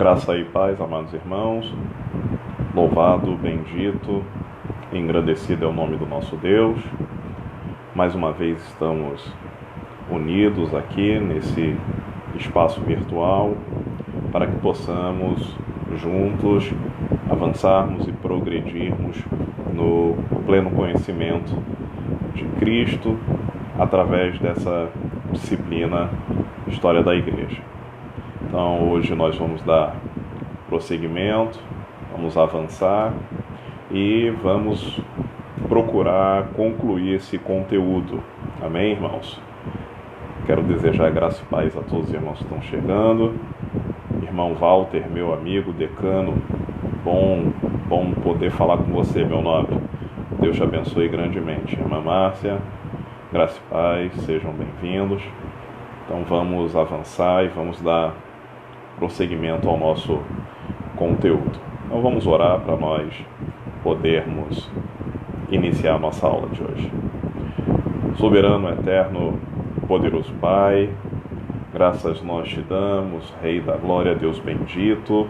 Graça e paz, amados irmãos, louvado, bendito, engrandecido é o nome do nosso Deus. Mais uma vez estamos unidos aqui nesse espaço virtual para que possamos juntos avançarmos e progredirmos no pleno conhecimento de Cristo através dessa disciplina História da Igreja. Então hoje nós vamos dar prosseguimento, vamos avançar e vamos procurar concluir esse conteúdo. Amém, irmãos? Quero desejar graça e paz a todos os irmãos que estão chegando. Irmão Walter, meu amigo, decano, bom poder falar com você, meu nobre. Deus te abençoe grandemente. Irmã Márcia, graça e paz, sejam bem-vindos. Então vamos avançar e vamos dar prosseguimento ao nosso conteúdo. Então vamos orar para nós podermos iniciar a nossa aula de hoje. Soberano, eterno, poderoso Pai, graças nós te damos, Rei da Glória, Deus bendito,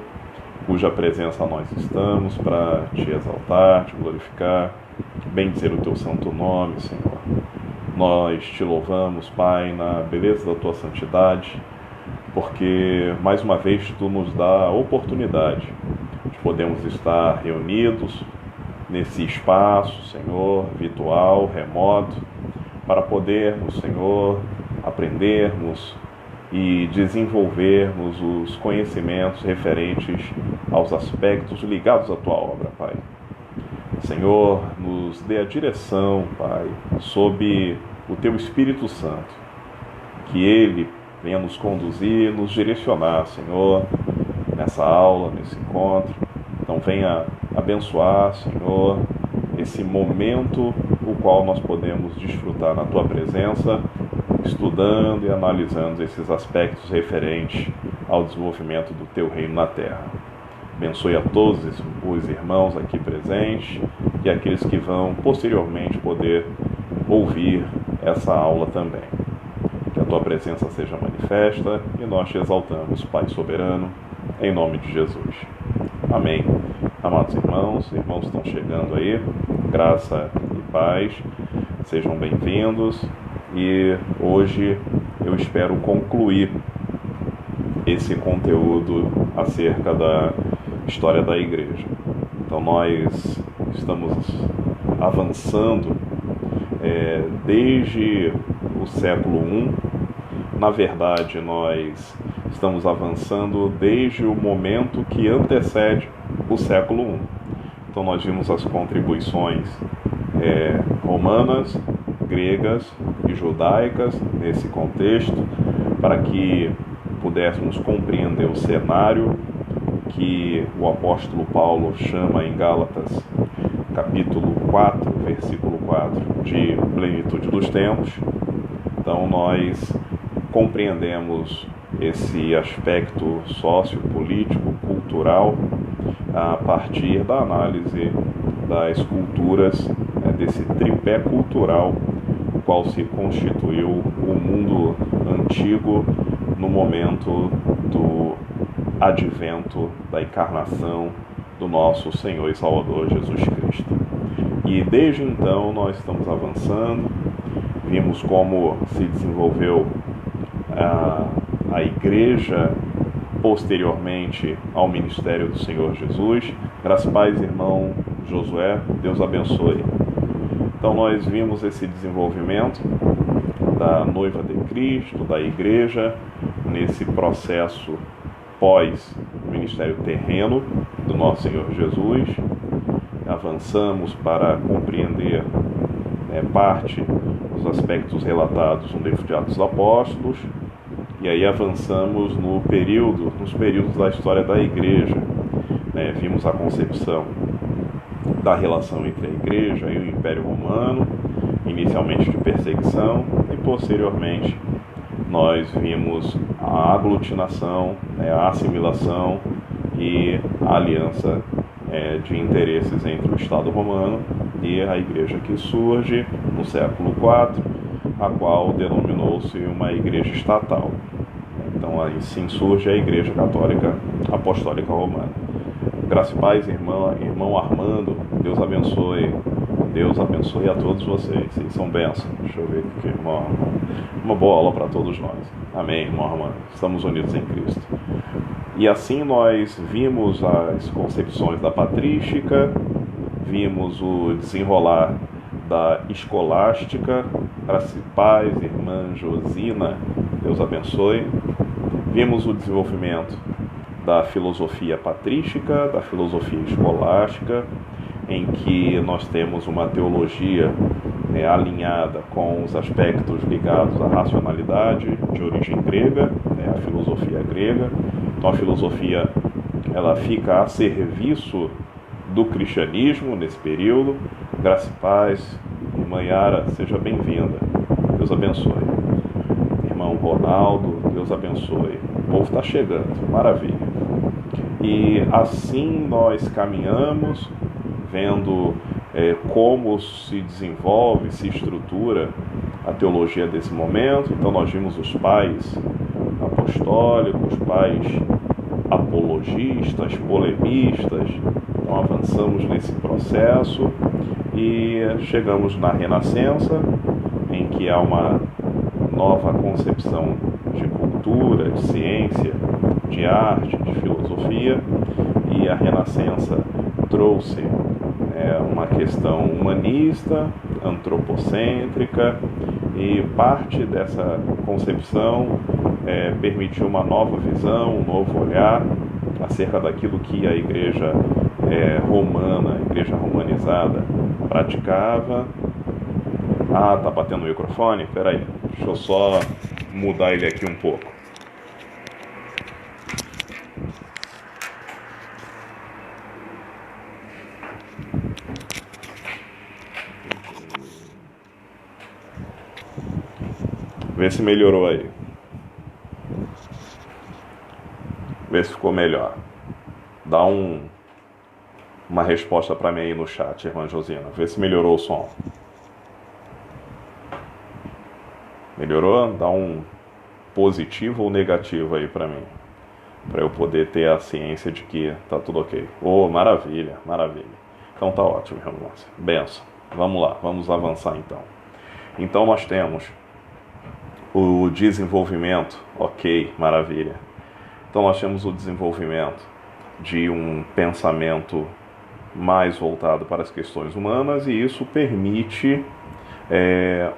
cuja presença nós estamos para te exaltar, te glorificar, bendizer o teu santo nome, Senhor. Nós te louvamos, Pai, na beleza da tua santidade, porque mais uma vez tu nos dá a oportunidade de podermos estar reunidos nesse espaço, Senhor, virtual, remoto, para podermos, Senhor, aprendermos e desenvolvermos os conhecimentos referentes aos aspectos ligados à tua obra, Pai. Senhor, nos dê a direção, Pai, sob o teu Espírito Santo, que ele venha nos conduzir, nos direcionar, Senhor, nessa aula, nesse encontro. Então venha abençoar, Senhor, esse momento o qual nós podemos desfrutar na tua presença, estudando e analisando esses aspectos referentes ao desenvolvimento do teu reino na terra. Abençoe a todos os irmãos aqui presentes e aqueles que vão posteriormente poder ouvir essa aula também. Que a tua presença seja manifesta e nós te exaltamos, Pai soberano, em nome de Jesus. Amém. Amados irmãos estão chegando aí, graça e paz, sejam bem-vindos e hoje eu espero concluir esse conteúdo acerca da história da igreja. Então nós estamos avançando desde o século I. Na verdade, nós estamos avançando desde o momento que antecede o século I. Então nós vimos as contribuições romanas, gregas e judaicas nesse contexto, para que pudéssemos compreender o cenário que o apóstolo Paulo chama em Gálatas, capítulo 4, versículo 4, de plenitude dos tempos. Então nós compreendemos esse aspecto sociopolítico, cultural, a partir da análise das culturas, desse tripé cultural, o qual se constituiu o mundo antigo no momento do advento da encarnação do nosso Senhor e Salvador Jesus Cristo. E desde então nós estamos avançando, vimos como se desenvolveu a igreja posteriormente ao ministério do Senhor Jesus. Graças a paz, irmão Josué, Deus abençoe. Então nós vimos esse desenvolvimento da noiva de Cristo, da igreja, nesse processo pós-ministério terreno do nosso Senhor Jesus. Avançamos para compreender parte dos aspectos relatados no livro de Atos dos Apóstolos, e aí avançamos nos períodos da história da igreja. Vimos a concepção da relação entre a igreja e o Império Romano, inicialmente de perseguição, e posteriormente nós vimos a aglutinação, a assimilação e a aliança de interesses entre o Estado romano e a igreja que surge no século IV, a qual denominou-se uma igreja estatal. Então Então, aí sim surge a Igreja Católica Apostólica Romana. Graça e paz, irmão Armando, Deus abençoe. Deus abençoe a todos vocês. Vocês são bênçãos. Deixa eu ver aqui, uma boa aula para todos nós. Amém, irmão Armando. Estamos unidos em Cristo. E assim nós vimos as concepções da patrística, vimos o desenrolar da escolástica. Graça e paz, irmã Josina, Deus abençoe. Vimos o desenvolvimento da filosofia patrística, da filosofia escolástica, em que nós temos uma teologia alinhada com os aspectos ligados à racionalidade de origem grega, a filosofia grega. Então a filosofia ela fica a serviço do cristianismo nesse período. Graça e paz, irmã Yara, seja bem-vinda, Deus abençoe. Irmão Ronaldo, Deus abençoe. O povo está chegando, maravilha. E assim nós caminhamos, vendo como se desenvolve, se estrutura a teologia desse momento. Então nós vimos os pais apostólicos, pais apologistas, polemistas. Então avançamos nesse processo e chegamos na Renascença, em que há uma nova concepção de cultura, de ciência, de arte, de filosofia, e a Renascença trouxe uma questão humanista, antropocêntrica, e parte dessa concepção permitiu uma nova visão, um novo olhar acerca daquilo que a igreja romana, a igreja romanizada, praticava. Ah, tá batendo o microfone? Peraí, deixa eu só mudar ele aqui um pouco. Vê se melhorou aí. Vê se ficou melhor. Dá uma resposta para mim aí no chat, irmã Josina. Vê se melhorou o som. Melhorou? Dá um positivo ou negativo aí para mim, para eu poder ter a ciência de que tá tudo ok. Oh, maravilha, maravilha. Então tá ótimo, irmãos. Benção. Vamos lá, vamos avançar então. Então nós temos o desenvolvimento, ok, maravilha. Então nós temos o desenvolvimento de um pensamento mais voltado para as questões humanas, e isso permite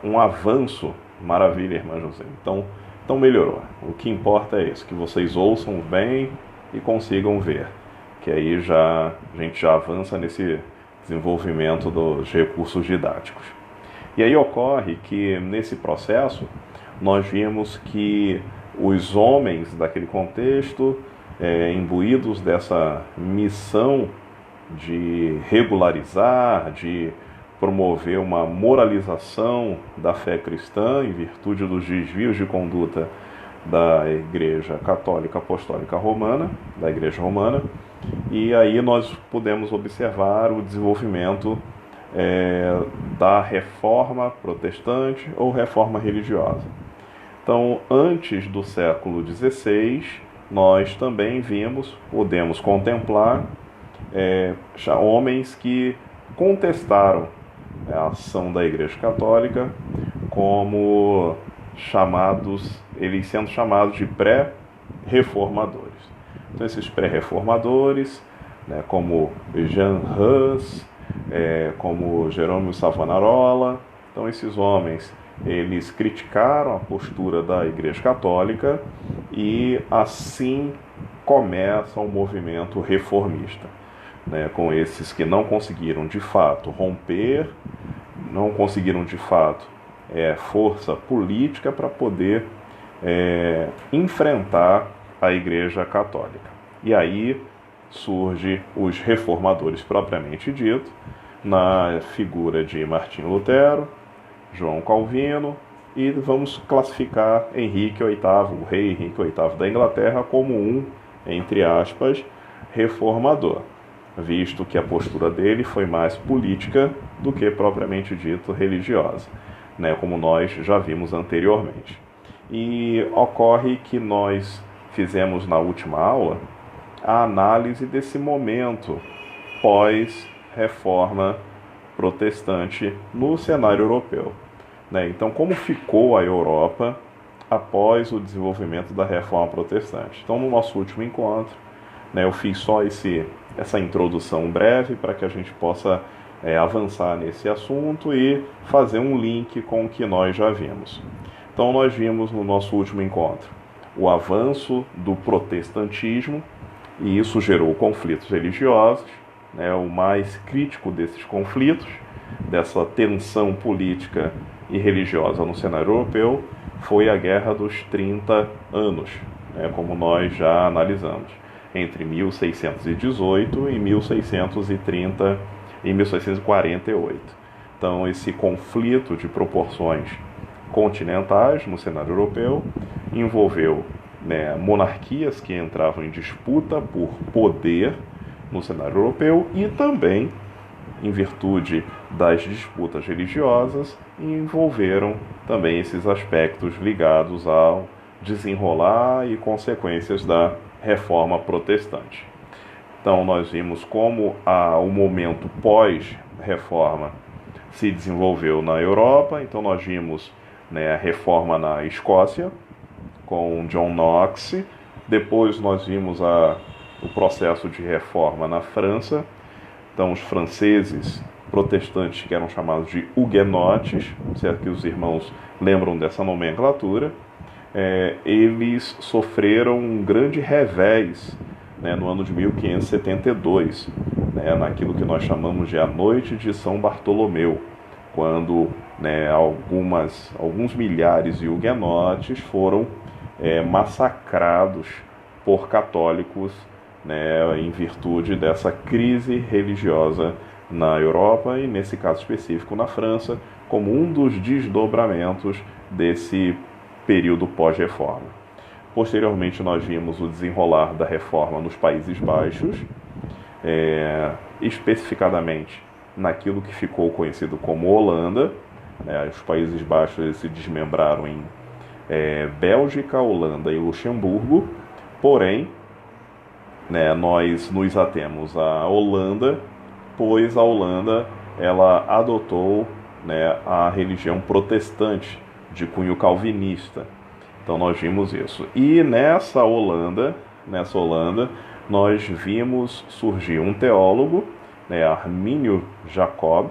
um avanço. Maravilha, irmã José. Então melhorou. O que importa é isso, que vocês ouçam bem e consigam ver, que aí a gente já avança nesse desenvolvimento dos recursos didáticos. E aí ocorre que nesse processo nós vimos que os homens daquele contexto, imbuídos dessa missão de regularizar, de promover uma moralização da fé cristã em virtude dos desvios de conduta da Igreja Católica Apostólica Romana, da Igreja Romana, e aí nós podemos observar o desenvolvimento da reforma protestante ou reforma religiosa. Então, antes do século XVI, nós também podemos contemplar homens que contestaram a ação da Igreja Católica, como eles sendo chamados de pré-reformadores. Então, esses pré-reformadores, como Jean Hus, como Jerônimo Savonarola, então esses homens, eles criticaram a postura da Igreja Católica e assim começa o movimento reformista, com esses que não conseguiram de fato romper, não conseguiram de fato força política para poder enfrentar a Igreja Católica. E aí surge os reformadores propriamente dito, na figura de Martinho Lutero, João Calvino, e vamos classificar Henrique VIII, o rei Henrique VIII da Inglaterra, como entre aspas, reformador, visto que a postura dele foi mais política do que propriamente dito religiosa, como nós já vimos anteriormente. E ocorre que nós fizemos na última aula a análise desse momento pós-reforma protestante no cenário europeu, né? Então, como ficou a Europa após o desenvolvimento da reforma protestante? Então, no nosso último encontro, né, eu fiz só essa introdução breve para que a gente possa avançar nesse assunto e fazer um link com o que nós já vimos. Então, nós vimos no nosso último encontro o avanço do protestantismo, e isso gerou conflitos religiosos, né? O mais crítico desses conflitos, dessa tensão política e religiosa no cenário europeu, foi a Guerra dos 30 Anos, né? Como nós já analisamos, entre 1618 e 1630 e 1648. Então, esse conflito de proporções continentais no cenário europeu envolveu, né, monarquias que entravam em disputa por poder no cenário europeu e também, em virtude das disputas religiosas, envolveram também esses aspectos ligados ao desenrolar e consequências da reforma protestante. Então, nós vimos como o momento pós-reforma se desenvolveu na Europa. Então, nós vimos, né, a reforma na Escócia, com John Knox. Depois nós vimos o processo de reforma na França. Então, os franceses protestantes, que eram chamados de huguenotes, certo que os irmãos lembram dessa nomenclatura, eles sofreram um grande revés, né, no ano de 1572, né, naquilo que nós chamamos de a Noite de São Bartolomeu, quando, né, alguns milhares de huguenotes foram massacrados por católicos, né, em virtude dessa crise religiosa na Europa e, nesse caso específico, na França, como um dos desdobramentos desse período pós-reforma. Posteriormente, nós vimos o desenrolar da reforma nos Países Baixos, especificadamente naquilo que ficou conhecido como Holanda, né? Os Países Baixos eles se desmembraram em Bélgica, Holanda e Luxemburgo. Porém, né, nós nos atemos à Holanda, pois a Holanda ela adotou, né, a religião protestante de cunho calvinista. Então nós vimos isso. E nessa Holanda nós vimos surgir um teólogo, né, Armínio Jacob,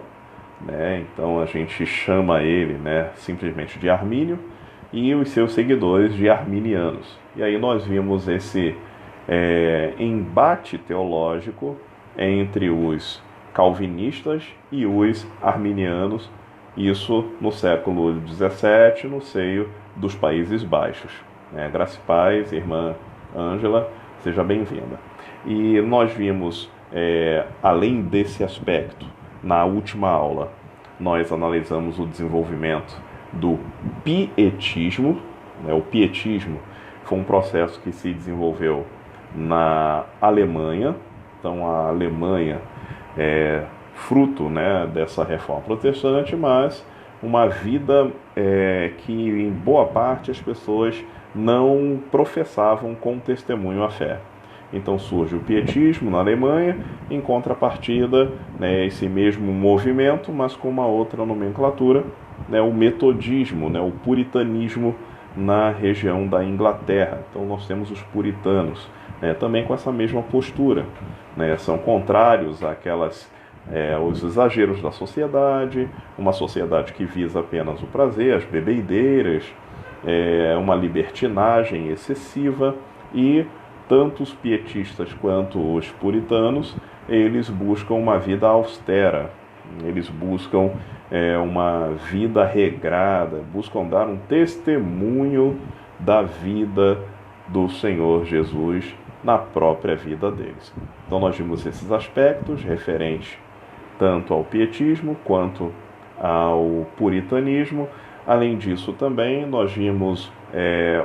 né? Então a gente chama ele, né, simplesmente de Armínio, e os seus seguidores de arminianos. E aí nós vimos esse embate teológico entre os calvinistas e os arminianos, isso no século XVII, no seio dos Países Baixos. Graça e paz, irmã Ângela, seja bem-vinda. E nós vimos, além desse aspecto, na última aula, nós analisamos o desenvolvimento do pietismo. O pietismo foi um processo que se desenvolveu na Alemanha. Então, a Alemanha é fruto, né, dessa reforma protestante, mas uma vida que, em boa parte, as pessoas não professavam com testemunho a fé. Então surge o pietismo na Alemanha, em contrapartida, né, esse mesmo movimento, mas com uma outra nomenclatura, né, o metodismo, né, o puritanismo na região da Inglaterra. Então nós temos os puritanos, né, também com essa mesma postura, né, são contrários aos exageros da sociedade, uma sociedade que visa apenas o prazer, as bebedeiras, uma libertinagem excessiva. E tanto os pietistas quanto os puritanos, eles buscam uma vida austera, eles buscam uma vida regrada, buscam dar um testemunho da vida do Senhor Jesus na própria vida deles. Então nós vimos esses aspectos referentes tanto ao pietismo quanto ao puritanismo. Além disso também nós vimos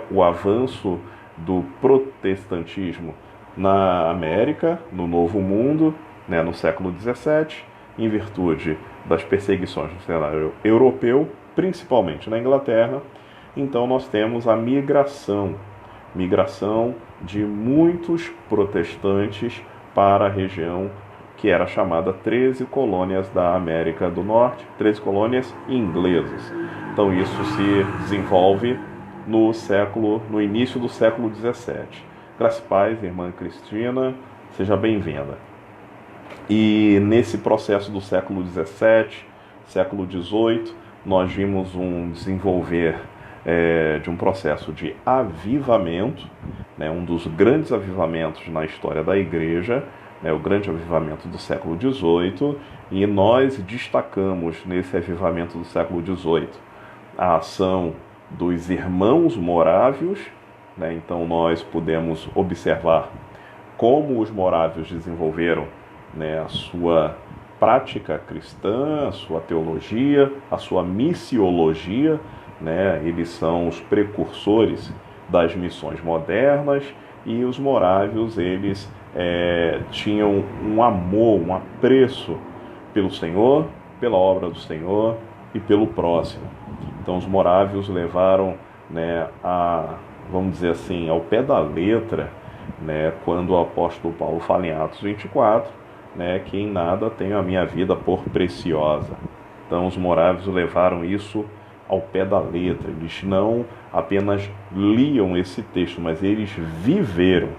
o avanço do protestantismo na América, no Novo Mundo, né, no século XVII, em virtude das perseguições no cenário europeu, principalmente na Inglaterra, então nós temos a migração de muitos protestantes para a região que era chamada 13 colônias da América do Norte, 13 colônias inglesas. Então isso se desenvolve no início do século XVII. Graças a Paz, irmã Cristina, seja bem-vinda. E nesse processo do século XVII, século XVIII, nós vimos um desenvolver de um processo de avivamento, né, um dos grandes avivamentos na história da Igreja, né, o grande avivamento do século XVIII, e nós destacamos nesse avivamento do século XVIII a ação dos irmãos morávios, né, então nós podemos observar como os morávios desenvolveram, né, a sua prática cristã, a sua teologia, a sua missiologia, né? Eles são os precursores das missões modernas, e os morávios, eles tinham um amor, um apreço pelo Senhor, pela obra do Senhor e pelo próximo. Então os morávios levaram, né, vamos dizer assim, ao pé da letra, né, quando o apóstolo Paulo fala em Atos 24, né, que em nada tenho a minha vida por preciosa. Então os morávios levaram isso ao pé da letra. Eles não apenas liam esse texto, mas eles viveram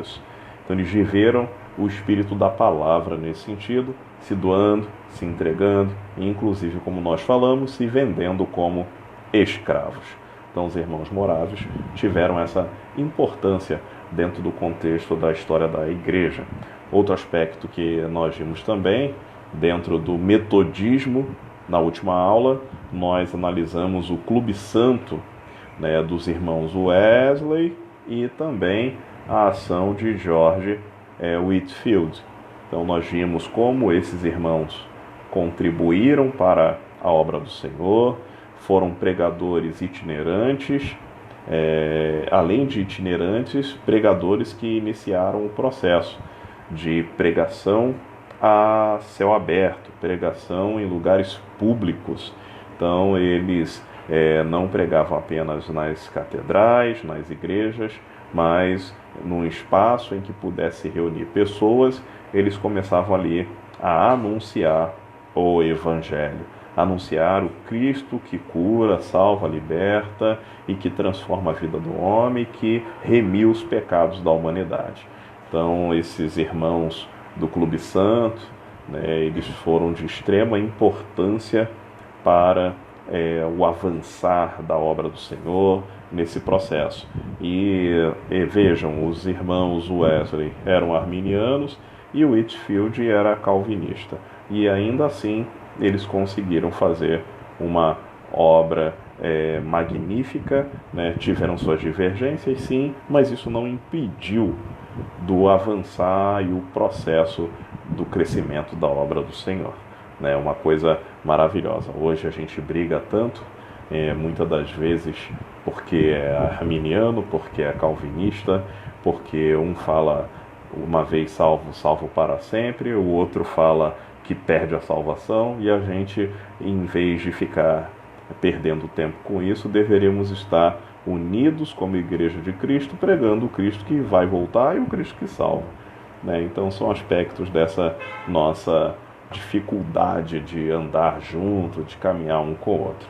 isso. Então eles viveram o espírito da palavra nesse sentido, se doando, se entregando, e inclusive, como nós falamos, se vendendo como escravos. Então os irmãos morávios tiveram essa importância dentro do contexto da história da Igreja. Outro aspecto que nós vimos também, dentro do metodismo, na última aula, nós analisamos o Clube Santo, né, dos irmãos Wesley, e também a ação de George Whitefield. Então nós vimos como esses irmãos contribuíram para a obra do Senhor, foram pregadores itinerantes, além de itinerantes, pregadores que iniciaram o processo de pregação a céu aberto, pregação em lugares públicos. Então eles não pregavam apenas nas catedrais, nas igrejas, mas num espaço em que pudesse reunir pessoas, eles começavam ali a anunciar o Evangelho, anunciar o Cristo que cura, salva, liberta e que transforma a vida do homem, que remiu os pecados da humanidade. Então esses irmãos do Clube Santo, né, eles foram de extrema importância para o avançar da obra do Senhor nesse processo. E vejam, os irmãos Wesley eram arminianos e o Whitefield era calvinista. E ainda assim eles conseguiram fazer uma obra magnífica, né? Tiveram suas divergências, sim, mas isso não impediu do avançar e o processo do crescimento da obra do Senhor. É uma coisa maravilhosa. Hoje a gente briga tanto, muitas das vezes porque é arminiano, porque é calvinista, porque um fala uma vez salvo, salvo para sempre, o outro fala que perde a salvação, e a gente, em vez de ficar perdendo tempo com isso, deveríamos estar unidos como Igreja de Cristo, pregando o Cristo que vai voltar e o Cristo que salva. Então são aspectos dessa nossa dificuldade de andar junto, de caminhar um com o outro.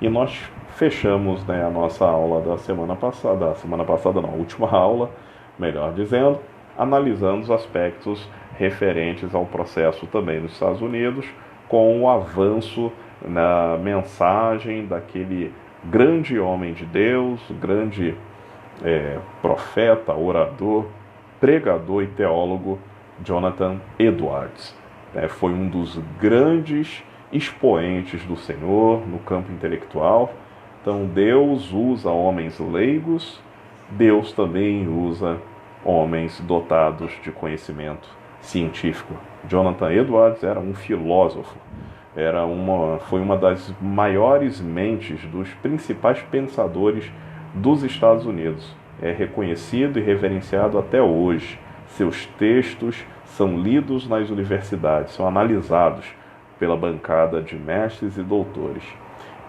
E nós fechamos, a nossa aula da semana passada, a última aula, melhor dizendo, analisando os aspectos referentes ao processo também nos Estados Unidos, com o avanço na mensagem daquele grande homem de Deus, grande profeta, orador, pregador e teólogo, Jonathan Edwards. Foi um dos grandes expoentes do Senhor no campo intelectual. Então Deus usa homens leigos, Deus também usa homens dotados de conhecimento científico. Jonathan Edwards era um filósofo, foi uma das maiores mentes dos principais pensadores dos Estados Unidos. É reconhecido e reverenciado até hoje. Seus textos são lidos nas universidades, são analisados pela bancada de mestres e doutores.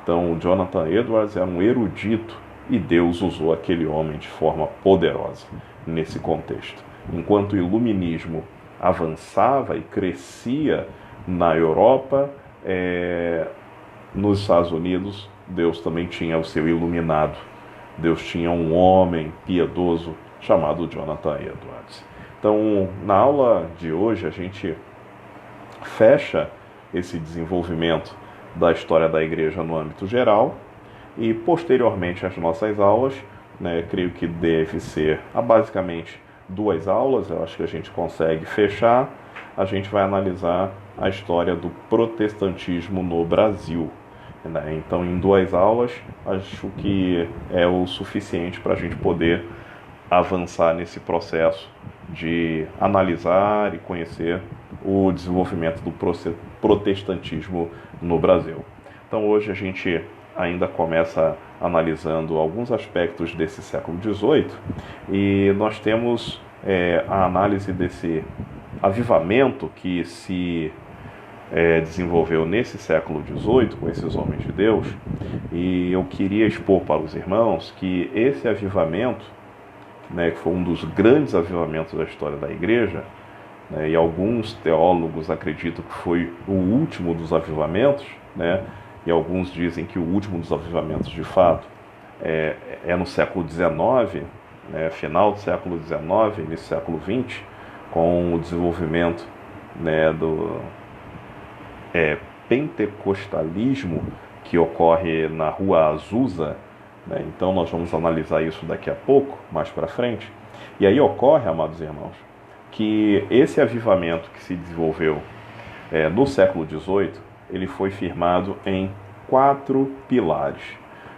Então, Jonathan Edwards era um erudito e Deus usou aquele homem de forma poderosa nesse contexto. Enquanto o iluminismo avançava e crescia na Europa, nos Estados Unidos, Deus também tinha o seu iluminado. Deus tinha um homem piedoso chamado Jonathan Edwards. Então, na aula de hoje, a gente fecha esse desenvolvimento da história da igreja no âmbito geral e, posteriormente às nossas aulas, creio que deve ser basicamente 2 aulas, eu acho que a gente consegue fechar. A gente vai analisar a história do protestantismo no Brasil. Então, em 2 aulas, acho que é o suficiente para a gente poder avançar nesse processo de analisar e conhecer o desenvolvimento do protestantismo no Brasil. Então, hoje a gente ainda começa analisando alguns aspectos desse século XVIII e nós temos a análise desse avivamento que se desenvolveu nesse século XVIII com esses homens de Deus, e eu queria expor para os irmãos que esse avivamento, que foi um dos grandes avivamentos da história da igreja, e alguns teólogos acreditam que foi o último dos avivamentos, e alguns dizem que o último dos avivamentos de fato é no século XIX, final do século XIX, início do século XX, com o desenvolvimento do pentecostalismo que ocorre na Rua Azusa. Então nós vamos analisar isso daqui a pouco, mais para frente. E aí ocorre, amados irmãos, que esse avivamento que se desenvolveu no século XVIII, ele foi firmado em 4 pilares.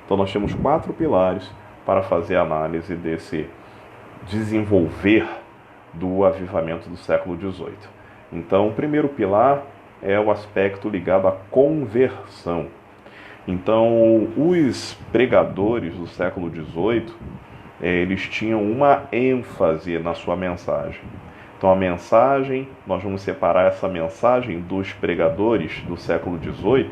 Então nós temos 4 pilares para fazer a análise desse desenvolver do avivamento do século XVIII. Então, o primeiro pilar é o aspecto ligado à conversão. Então, os pregadores do século XVIII, eles tinham uma ênfase na sua mensagem. Então, a mensagem, nós vamos separar essa mensagem dos pregadores do século XVIII,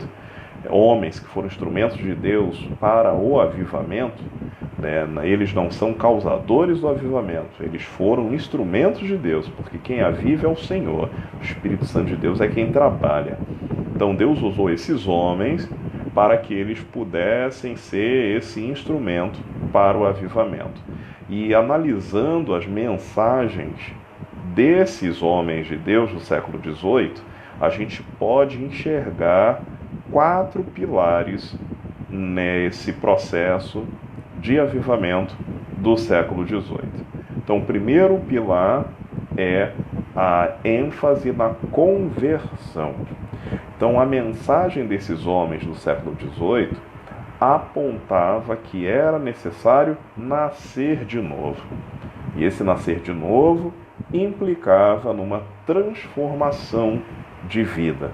homens que foram instrumentos de Deus para o avivamento. Eles não são causadores do avivamento, eles foram instrumentos de Deus, porque quem aviva é o Senhor, o Espírito Santo de Deus é quem trabalha. Então Deus usou esses homens para que eles pudessem ser esse instrumento para o avivamento. E analisando as mensagens desses homens de Deus do século XVIII, a gente pode enxergar 4 pilares nesse processo de avivamento do século XVIII. Então, o primeiro pilar é a ênfase na conversão. Então, a mensagem desses homens do século XVIII apontava que era necessário nascer de novo. E esse nascer de novo implicava numa transformação de vida.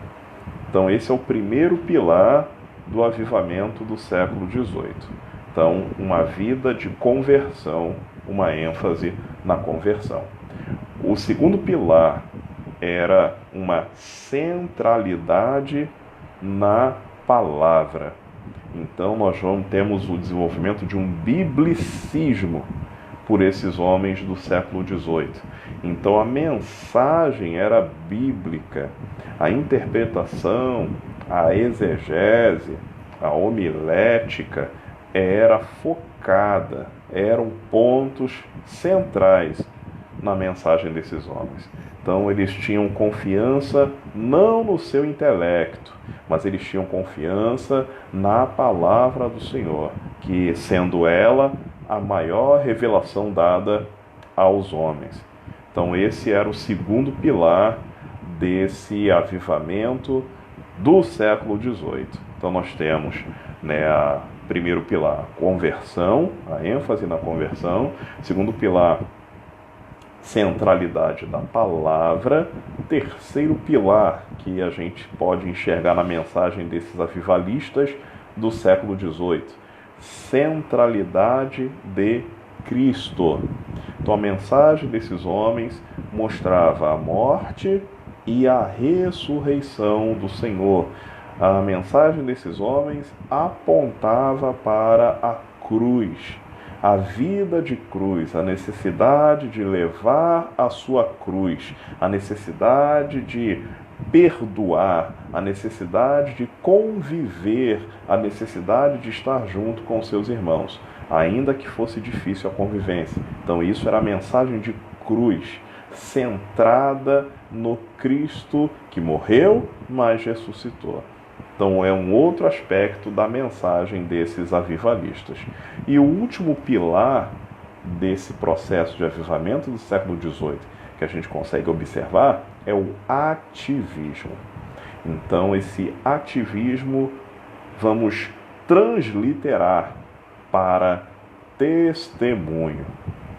Então, esse é o primeiro pilar do avivamento do século XVIII. Então, uma vida de conversão, uma ênfase na conversão. O segundo pilar era uma centralidade na palavra. Então, temos o desenvolvimento de um biblicismo por esses homens do século XVIII. Então, a mensagem era bíblica, a interpretação, a exegese, a homilética era focada, eram pontos centrais na mensagem desses homens. Então, eles tinham confiança não no seu intelecto, mas eles tinham confiança na palavra do Senhor, que sendo ela a maior revelação dada aos homens. Então, esse era o segundo pilar desse avivamento do século XVIII. Então, nós temos primeiro pilar, conversão, a ênfase na conversão. Segundo pilar, centralidade da palavra. Terceiro pilar que a gente pode enxergar na mensagem desses avivalistas do século XVIII, centralidade de Cristo. Então, a mensagem desses homens mostrava a morte e a ressurreição do Senhor. A mensagem desses homens apontava para a cruz, a vida de cruz, a necessidade de levar a sua cruz, a necessidade de perdoar, a necessidade de conviver, a necessidade de estar junto com seus irmãos, ainda que fosse difícil a convivência. Então isso era a mensagem de cruz, centrada no Cristo que morreu, mas ressuscitou. Então é um outro aspecto da mensagem desses avivalistas. E o último pilar desse processo de avivamento do século XVIII, que a gente consegue observar, é o ativismo. Então esse ativismo vamos transliterar para testemunho.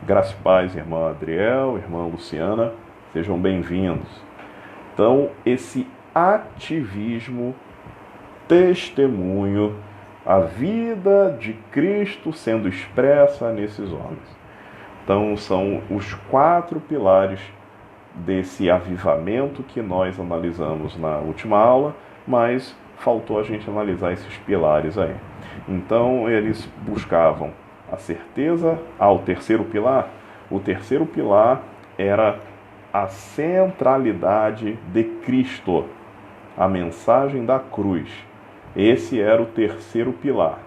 Graça e paz, irmão Adriel, irmã Luciana, sejam bem-vindos. Então esse ativismo, testemunho, a vida de Cristo sendo expressa nesses homens. Então são os 4 pilares desse avivamento que nós analisamos na última aula, mas faltou a gente analisar esses pilares aí. Então eles buscavam a certeza ao terceiro pilar. O terceiro pilar era a centralidade de Cristo, a mensagem da cruz. Esse era o terceiro pilar.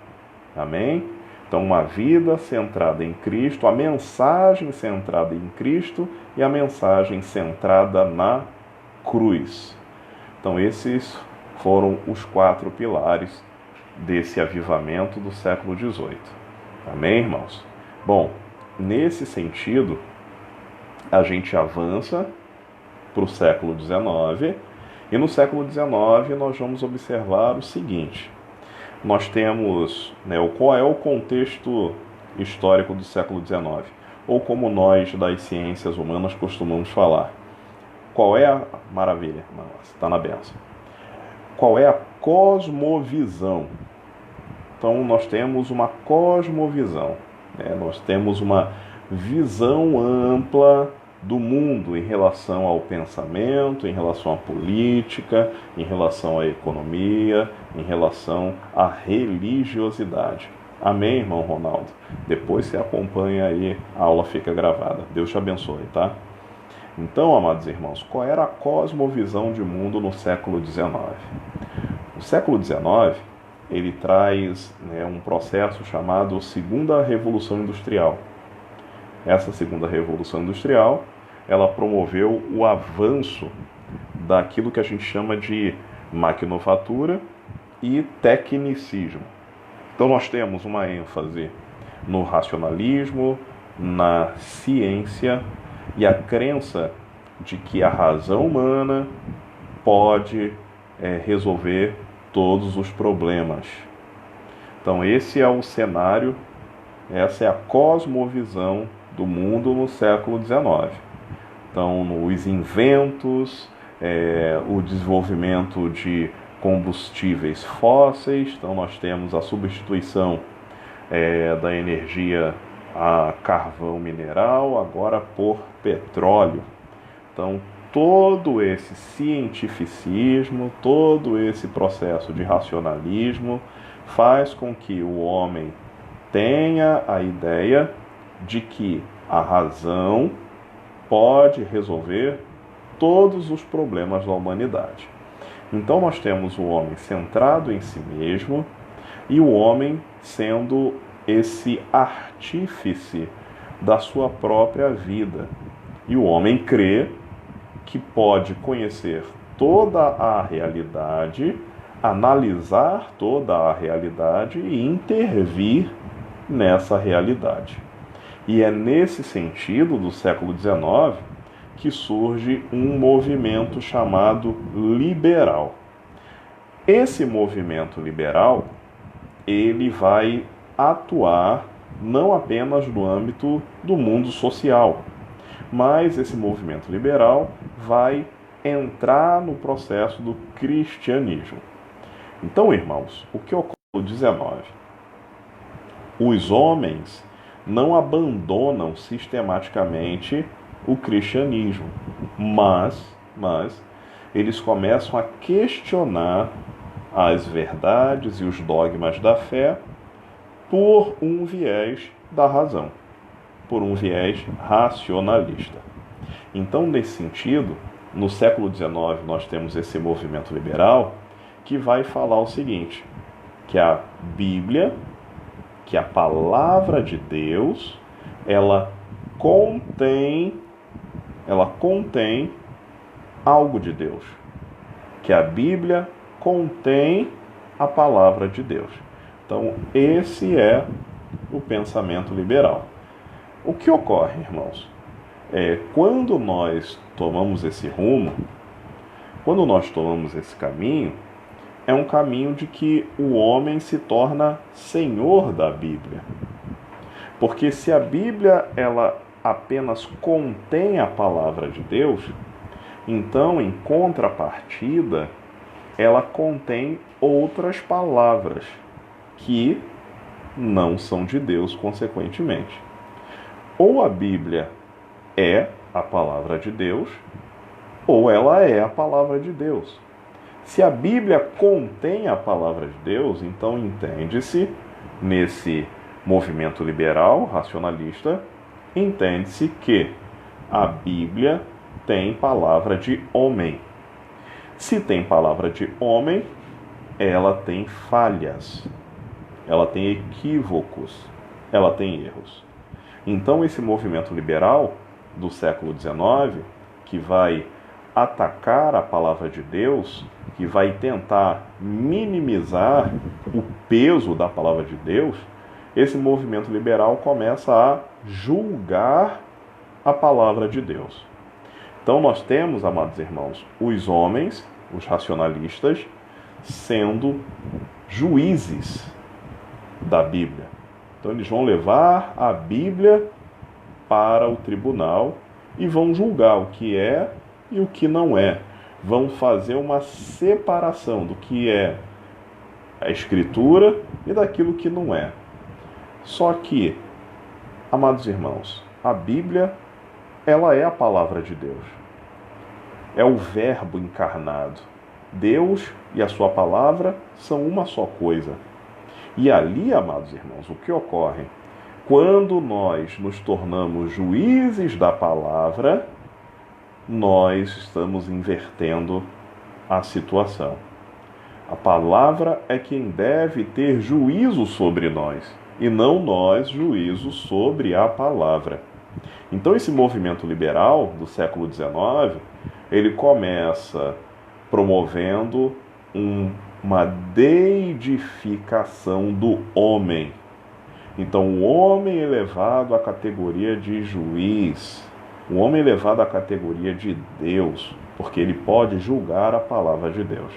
Amém? Então, uma vida centrada em Cristo, a mensagem centrada em Cristo e a mensagem centrada na cruz. Então, esses foram os 4 pilares desse avivamento do século XVIII. Amém, irmãos? Bom, nesse sentido, a gente avança para o século XIX. E no século XIX nós vamos observar o seguinte: nós temos, qual é o contexto histórico do século XIX? Ou como nós das ciências humanas costumamos falar, qual é a maravilha? Está na benção. Qual é a cosmovisão? Então nós temos uma cosmovisão, nós temos uma visão ampla do mundo em relação ao pensamento, em relação à política, em relação à economia, em relação à religiosidade. Amém, irmão Ronaldo? Depois você acompanha aí, a aula fica gravada. Deus te abençoe, tá? Então, amados irmãos, qual era a cosmovisão de mundo no século XIX? O século XIX, ele traz um processo chamado Segunda Revolução Industrial. Essa Segunda Revolução Industrial, ela promoveu o avanço daquilo que a gente chama de maquinofatura e tecnicismo. Então nós temos uma ênfase no racionalismo, na ciência e a crença de que a razão humana pode resolver todos os problemas. Então esse é o cenário, essa é a cosmovisão do mundo no século XIX. Então, os inventos, o desenvolvimento de combustíveis fósseis, então nós temos a substituição da energia a carvão mineral, agora por petróleo. Então, todo esse cientificismo, todo esse processo de racionalismo faz com que o homem tenha a ideia de que a razão pode resolver todos os problemas da humanidade. Então nós temos o homem centrado em si mesmo e o homem sendo esse artífice da sua própria vida. E o homem crê que pode conhecer toda a realidade, analisar toda a realidade e intervir nessa realidade. E é nesse sentido, do século XIX, que surge um movimento chamado liberal. Esse movimento liberal, ele vai atuar não apenas no âmbito do mundo social, mas esse movimento liberal vai entrar no processo do cristianismo. Então, irmãos, o que ocorre no XIX? Os homens não abandonam sistematicamente o cristianismo, mas eles começam a questionar as verdades e os dogmas da fé por um viés da razão, por um viés racionalista. Então, nesse sentido, no século XIX nós temos esse movimento liberal que vai falar o seguinte, que a Bíblia, que a palavra de Deus, ela contém algo de Deus, que a Bíblia contém a palavra de Deus. Então, esse é o pensamento liberal. O que ocorre, irmãos? Quando nós tomamos esse rumo, quando nós tomamos esse caminho, é um caminho de que o homem se torna senhor da Bíblia. Porque se a Bíblia ela apenas contém a palavra de Deus, então, em contrapartida, ela contém outras palavras que não são de Deus, consequentemente. Ou a Bíblia é a palavra de Deus, ou ela é a palavra de Deus. Se a Bíblia contém a palavra de Deus, então entende-se, nesse movimento liberal, racionalista, entende-se que a Bíblia tem palavra de homem. Se tem palavra de homem, ela tem falhas, ela tem equívocos, ela tem erros. Então esse movimento liberal do século XIX, que vai atacar a palavra de Deus, que vai tentar minimizar o peso da palavra de Deus, esse movimento liberal começa a julgar a palavra de Deus. Então nós temos, amados irmãos, os homens, os racionalistas, sendo juízes da Bíblia. Então eles vão levar a Bíblia para o tribunal e vão julgar o que é e o que não é. Vão fazer uma separação do que é a Escritura e daquilo que não é. Só que, amados irmãos, a Bíblia, ela é a palavra de Deus. É o Verbo encarnado. Deus e a sua palavra são uma só coisa. E ali, amados irmãos, o que ocorre? Quando nós nos tornamos juízes da palavra, nós estamos invertendo a situação. A palavra é quem deve ter juízo sobre nós, e não nós juízo sobre a palavra. Então esse movimento liberal do século XIX, ele começa promovendo uma deidificação do homem. Então o homem é elevado à categoria de juiz, o homem é elevado à categoria de Deus, porque ele pode julgar a palavra de Deus.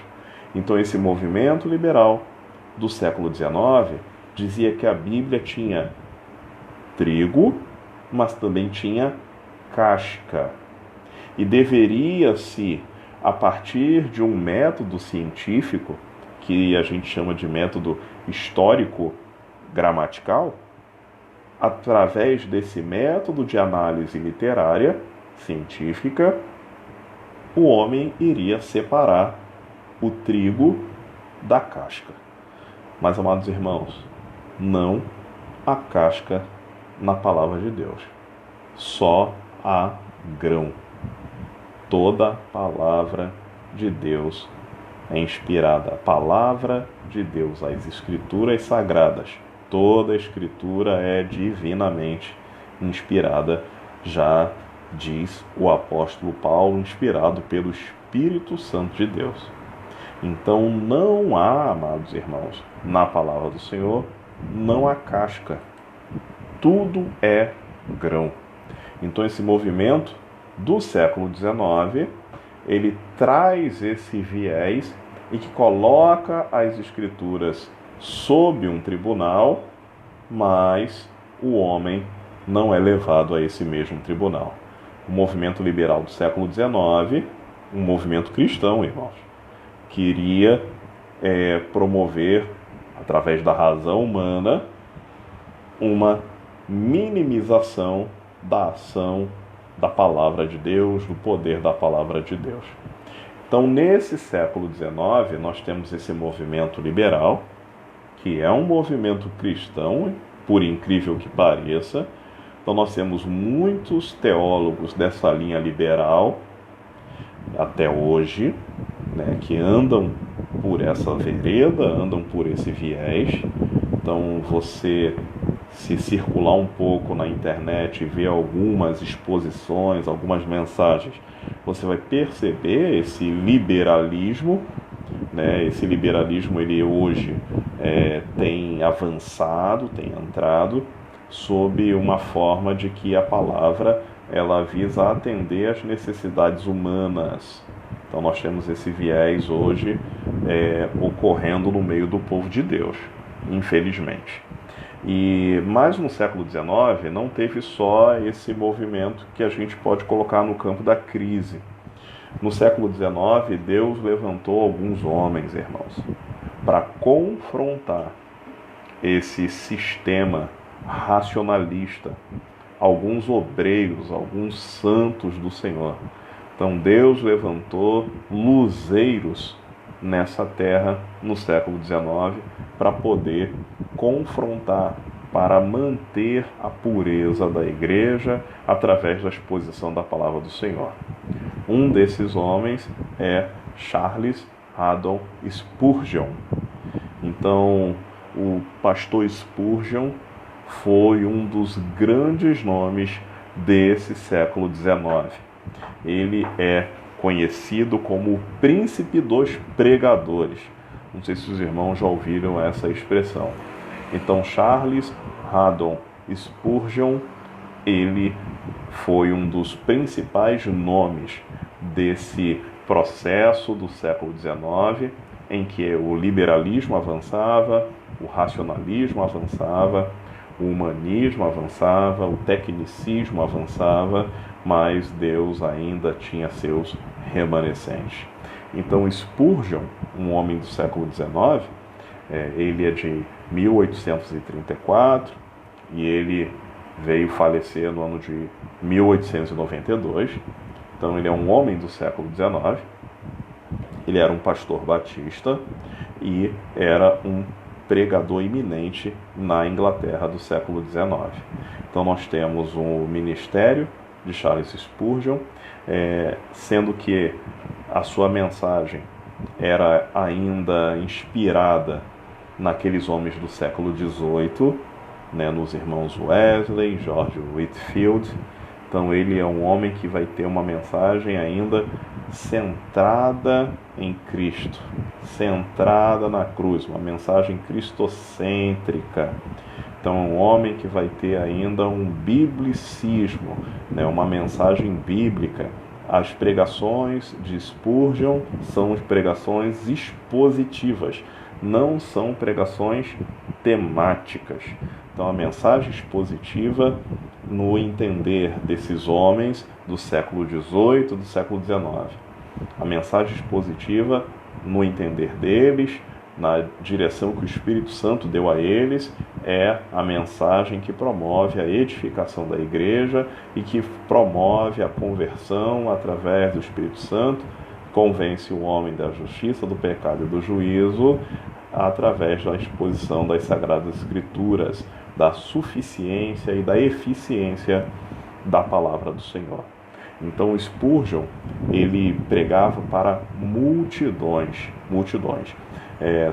Então esse movimento liberal do século XIX dizia que a Bíblia tinha trigo, mas também tinha casca. E deveria-se, a partir de um método científico, que a gente chama de método histórico-gramatical, através desse método de análise literária, científica, o homem iria separar o trigo da casca. Mas, amados irmãos, não há casca na palavra de Deus. Só há grão. Toda palavra de Deus é inspirada. A palavra de Deus, as escrituras sagradas, toda a escritura é divinamente inspirada, já diz o apóstolo Paulo, inspirado pelo Espírito Santo de Deus. Então não há, amados irmãos, na palavra do Senhor, não há casca. Tudo é grão. Então esse movimento do século XIX, ele traz esse viés e que coloca as escrituras sob um tribunal, mas o homem não é levado a esse mesmo tribunal. O movimento liberal do século XIX, um movimento cristão, irmãos, queria promover, através da razão humana, uma minimização da ação da palavra de Deus, do poder da palavra de Deus. Então, nesse século XIX, nós temos esse movimento liberal, que é um movimento cristão, por incrível que pareça. Então, nós temos muitos teólogos dessa linha liberal, até hoje, né, que andam por essa vereda, andam por esse viés. Então, você, se circular um pouco na internet e ver algumas exposições, algumas mensagens, você vai perceber esse liberalismo, né? Esse liberalismo, ele hoje tem avançado, tem entrado sob uma forma de que a palavra ela visa atender às necessidades humanas. Então nós temos esse viés hoje ocorrendo no meio do povo de Deus, infelizmente. Mas no século XIX não teve só esse movimento que a gente pode colocar no campo da crise. No século XIX, Deus levantou alguns homens, irmãos, para confrontar esse sistema racionalista, alguns obreiros, alguns santos do Senhor. Então Deus levantou luzeiros nessa terra no século XIX para poder confrontar, para manter a pureza da igreja através da exposição da palavra do Senhor. Um desses homens é Charles Haddon Spurgeon. Então, o pastor Spurgeon foi um dos grandes nomes desse século XIX. Ele é conhecido como o príncipe dos pregadores. Não sei se os irmãos já ouviram essa expressão. Então, Charles Haddon Spurgeon, ele foi um dos principais nomes desse processo do século XIX, em que o liberalismo avançava, o racionalismo avançava, o humanismo avançava, o tecnicismo avançava, mas Deus ainda tinha seus remanescentes. Então Spurgeon, um homem do século XIX, ele é de 1834 e ele veio falecer no ano de 1892. Então ele é um homem do século XIX, ele era um pastor batista e era um pregador iminente na Inglaterra do século XIX. Então nós temos o ministério de Charles Spurgeon, sendo que a sua mensagem era ainda inspirada naqueles homens do século XVIII, né, nos irmãos Wesley, George Whitefield. Então ele é um homem que vai ter uma mensagem ainda centrada em Cristo, centrada na cruz, uma mensagem cristocêntrica. Então é um homem que vai ter ainda um biblicismo, né, uma mensagem bíblica. As pregações de Spurgeon são pregações expositivas, não são pregações temáticas. Então a mensagem expositiva, no entender desses homens do século XVIII, do século XIX. A mensagem expositiva, no entender deles, na direção que o Espírito Santo deu a eles, é a mensagem que promove a edificação da igreja e que promove a conversão através do Espírito Santo, convence o homem da justiça, do pecado e do juízo, através da exposição das Sagradas Escrituras, da suficiência e da eficiência da palavra do Senhor. Então Spurgeon, ele pregava para multidões.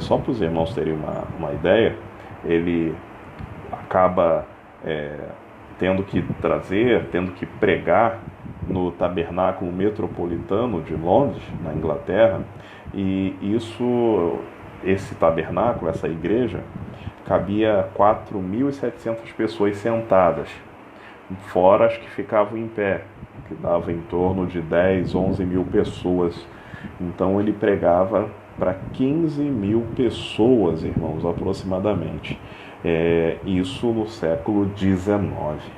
Só para os irmãos terem uma ideia, ele acaba tendo que pregar no Tabernáculo Metropolitano de Londres, na Inglaterra, e esse tabernáculo, essa igreja, cabia 4.700 pessoas sentadas, fora as que ficavam em pé, que dava em torno de 10, 11 mil pessoas. Então ele pregava para 15 mil pessoas, irmãos, aproximadamente. Isso no século XIX.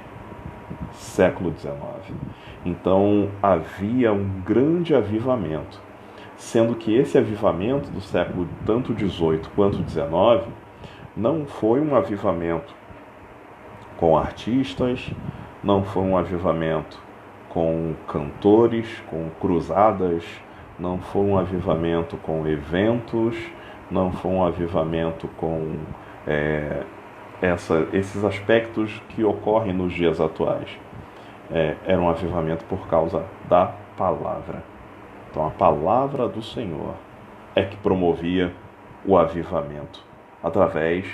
Então havia um grande avivamento, sendo que esse avivamento do século tanto XVIII quanto XIX não foi um avivamento com artistas, não foi um avivamento com cantores, com cruzadas, não foi um avivamento com eventos, não foi um avivamento com esses aspectos que ocorrem nos dias atuais. Era um avivamento por causa da palavra. Então a palavra do Senhor é que promovia o avivamento, através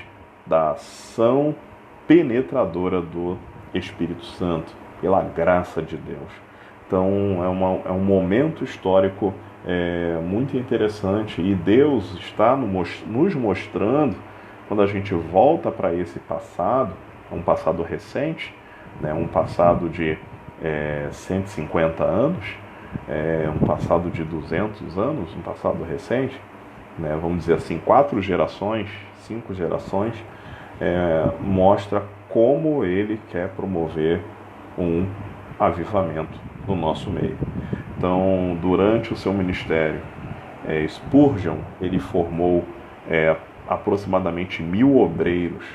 da ação penetradora do Espírito Santo, pela graça de Deus. Então é um momento histórico muito interessante, e Deus está nos mostrando, quando a gente volta para esse passado, um passado recente, né, um passado de 150 anos, um passado de 200 anos, um passado recente, né, vamos dizer assim, 5 gerações, mostra como ele quer promover um avivamento no nosso meio. Então, durante o seu ministério, Spurgeon, ele formou aproximadamente 1000 obreiros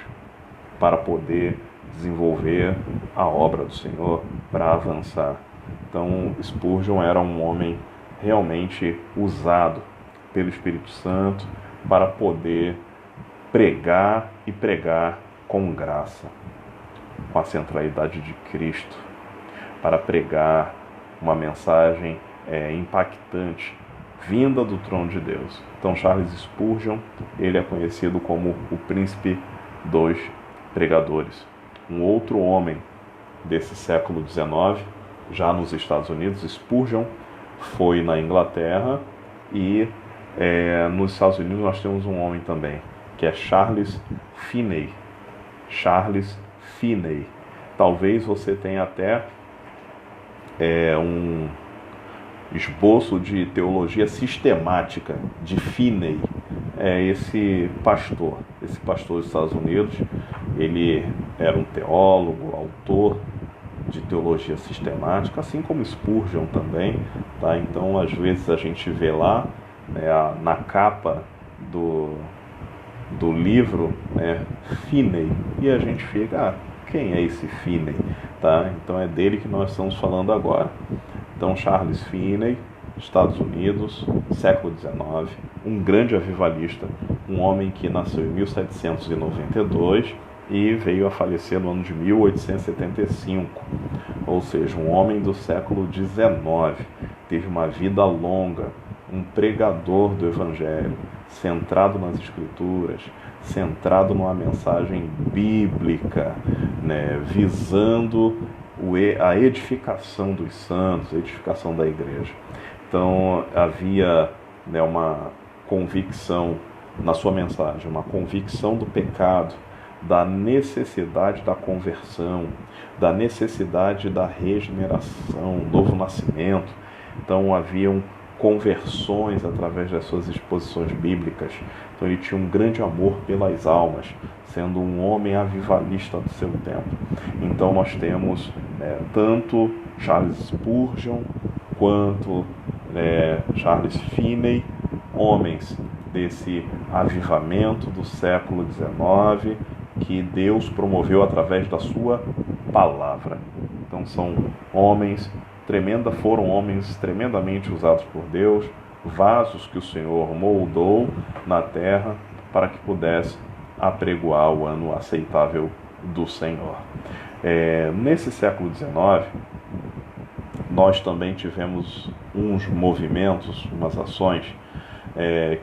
para poder desenvolver a obra do Senhor, para avançar. Então, Spurgeon era um homem realmente usado pelo Espírito Santo para poder pregar e pregar com graça, com a centralidade de Cristo, para pregar uma mensagem impactante, vinda do trono de Deus. Então, Charles Spurgeon, ele é conhecido como o príncipe dos pregadores. Um outro homem desse século XIX, já nos Estados Unidos, Spurgeon foi na Inglaterra, e nos Estados Unidos nós temos um homem também, que é Charles Finney. Charles Finney. Talvez você tenha até um esboço de teologia sistemática de Finney. Esse pastor dos Estados Unidos, ele era um teólogo, autor de teologia sistemática, assim como Spurgeon também, tá? Então, às vezes a gente vê lá, na capa do livro, Finney, e a gente fica, quem é esse Finney? Tá? Então é dele que nós estamos falando agora. Então, Charles Finney, Estados Unidos, século XIX, um grande avivalista, um homem que nasceu em 1792 e veio a falecer no ano de 1875, ou seja, um homem do século XIX, teve uma vida longa, um pregador do Evangelho, centrado nas Escrituras, centrado numa mensagem bíblica, né, visando a edificação dos santos, a edificação da igreja. Então havia uma convicção na sua mensagem, uma convicção do pecado, da necessidade da conversão, da necessidade da regeneração, novo nascimento. Então haviam conversões através das suas exposições bíblicas. Então ele tinha um grande amor pelas almas, sendo um homem avivalista do seu tempo. Então nós temos tanto Charles Spurgeon quanto Charles Finney, homens desse avivamento do século XIX, que Deus promoveu através da sua palavra. Então foram homens tremendamente usados por Deus, vasos que o Senhor moldou na terra para que pudesse apregoar o ano aceitável do Senhor. Nesse século XIX, nós também tivemos uns movimentos, umas ações,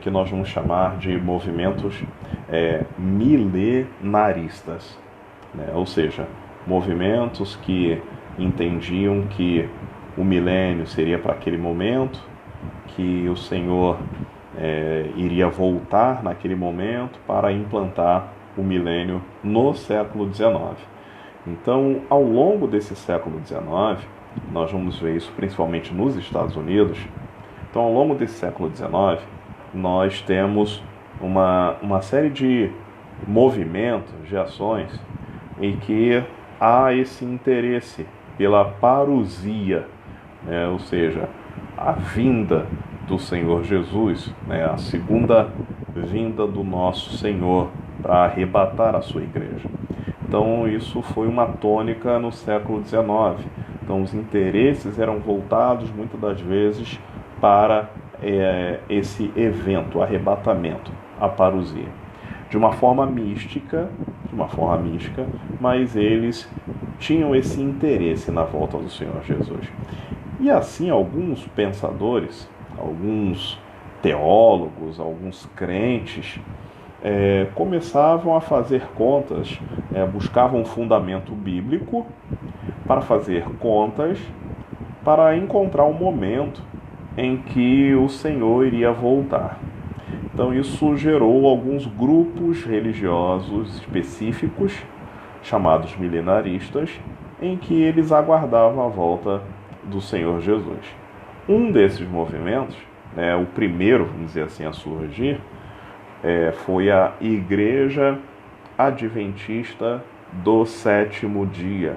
que nós vamos chamar de movimentos milenaristas, né? Ou seja, movimentos que entendiam que o milênio seria para aquele momento, que o Senhor iria voltar naquele momento para implantar o milênio no século XIX. Então, ao longo desse século XIX, nós vamos ver isso principalmente nos Estados Unidos. Então, ao longo desse século XIX, nós temos uma série de movimentos, de ações, em que há esse interesse pela parousia, ou seja, a vinda do Senhor Jesus, a segunda vinda do nosso Senhor para arrebatar a sua igreja. Então isso foi uma tônica no século XIX. Então os interesses eram voltados muitas das vezes para esse evento, o arrebatamento, a parousia. De uma forma mística, mas eles tinham esse interesse na volta do Senhor Jesus. E assim, alguns pensadores, alguns teólogos, alguns crentes, começavam a fazer contas, buscavam um fundamento bíblico para fazer contas, para encontrar um momento em que o Senhor iria voltar. Então isso gerou alguns grupos religiosos específicos, chamados milenaristas, em que eles aguardavam a volta do Senhor Jesus. Um desses movimentos, o primeiro, vamos dizer assim, a surgir, foi a Igreja Adventista do Sétimo Dia.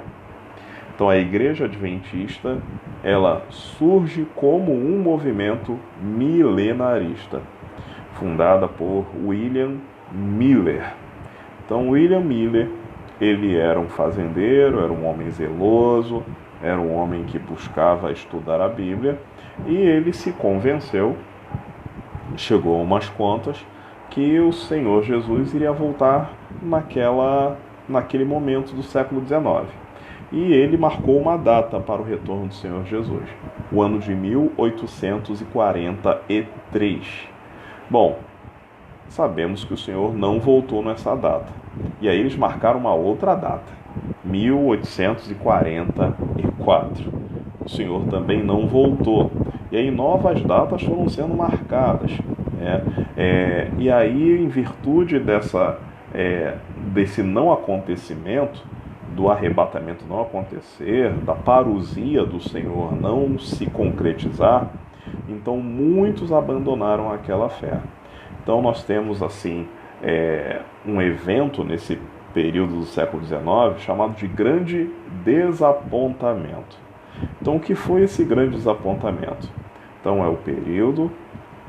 Então a Igreja Adventista, ela surge como um movimento milenarista, fundada por William Miller. Então William Miller, ele era um fazendeiro, era um homem zeloso, era um homem que buscava estudar a Bíblia, e ele se convenceu, chegou a umas contas, que o Senhor Jesus iria voltar naquele momento do século XIX. E ele marcou uma data para o retorno do Senhor Jesus, o ano de 1843. Bom, sabemos que o Senhor não voltou nessa data. E aí eles marcaram uma outra data, 1844. O Senhor também não voltou. E aí novas datas foram sendo marcadas. E aí, em virtude desse não acontecimento, do arrebatamento não acontecer, da parousia do Senhor não se concretizar, então muitos abandonaram aquela fé. Então nós temos assim um evento nesse período do século XIX chamado de Grande Desapontamento. Então o que foi esse grande desapontamento? Então é o período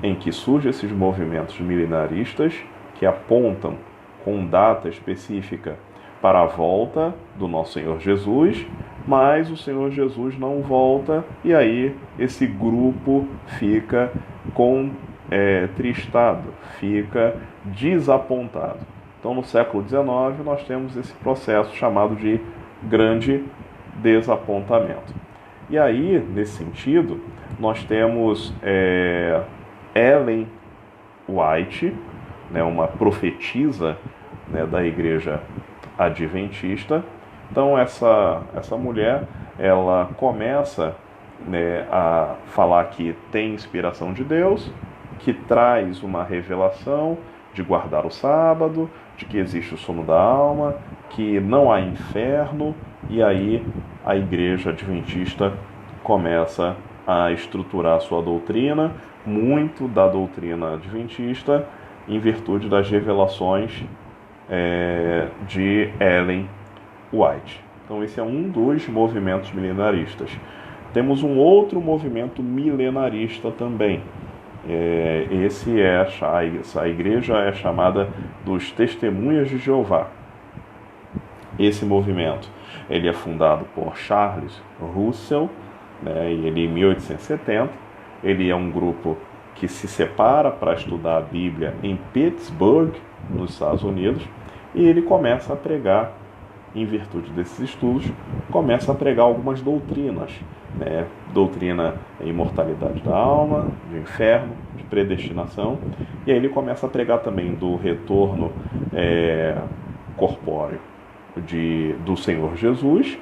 em que surgem esses movimentos milenaristas que apontam com data específica para a volta do nosso Senhor Jesus, mas o Senhor Jesus não volta, e aí esse grupo fica contristado, fica desapontado. Então no século XIX nós temos esse processo chamado de Grande Desapontamento. E aí, nesse sentido, nós temos Ellen White, uma profetisa da Igreja Adventista. Então essa mulher, ela começa a falar que tem inspiração de Deus, que traz uma revelação de guardar o sábado, de que existe o sono da alma, que não há inferno, e aí a Igreja Adventista começa a estruturar a sua doutrina, muito da doutrina adventista, em virtude das revelações de Ellen White. Então esse é um dos movimentos milenaristas. Temos um outro movimento milenarista também. Essa igreja é chamada dos Testemunhas de Jeová. Esse movimento ele é fundado por Charles Russell, e ele em 1870. Ele é um grupo que se separa para estudar a Bíblia em Pittsburgh, nos Estados Unidos, e ele começa a pregar, em virtude desses estudos, começa a pregar algumas doutrinas, doutrina da imortalidade da alma, de inferno, de predestinação, e aí ele começa a pregar também do retorno corpóreo do Senhor Jesus,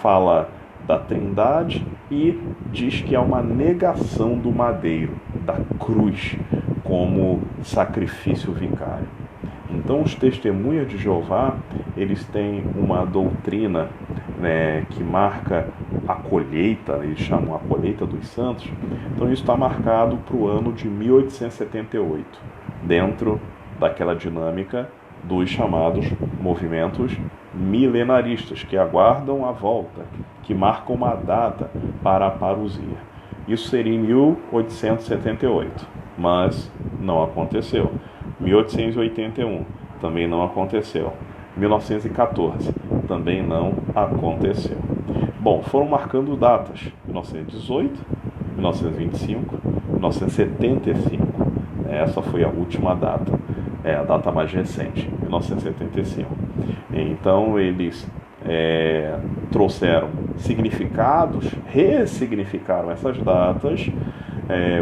fala da Trindade e diz que há uma negação do madeiro, da cruz, como sacrifício vicário. Então os Testemunhas de Jeová, eles têm uma doutrina que marca a colheita, eles chamam a colheita dos santos. Então isso está marcado para o ano de 1878, dentro daquela dinâmica dos chamados movimentos milenaristas, que aguardam a volta, que marcam uma data para a parousia. Isso seria em 1878, mas não aconteceu. 1881, também não aconteceu. 1914, também não aconteceu. Bom, foram marcando datas: 1918, 1925, 1975. Essa foi a última data, a data mais recente, 1975. Então eles trouxeram significados, ressignificaram essas datas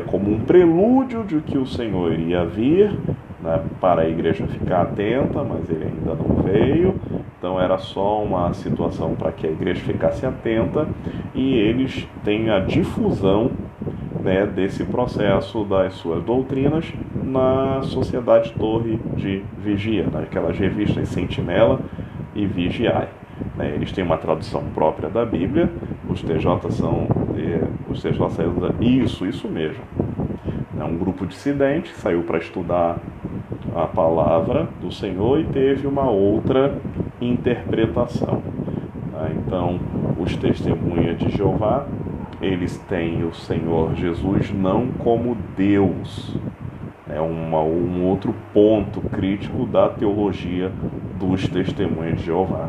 como um prelúdio de que o Senhor iria vir, né, para a igreja ficar atenta, mas ele ainda não veio. Então era só uma situação para que a igreja ficasse atenta, e eles têm a difusão, né, desse processo das suas doutrinas na Sociedade Torre de Vigia, naquelas revistas Sentinela e Vigiai. Eles têm uma tradução própria da Bíblia, os TJ são isso mesmo. Um grupo dissidente saiu para estudar a palavra do Senhor e teve uma outra interpretação. Então, os Testemunhas de Jeová, eles têm o Senhor Jesus não como Deus. É um outro ponto crítico da teologia dos Testemunhas de Jeová.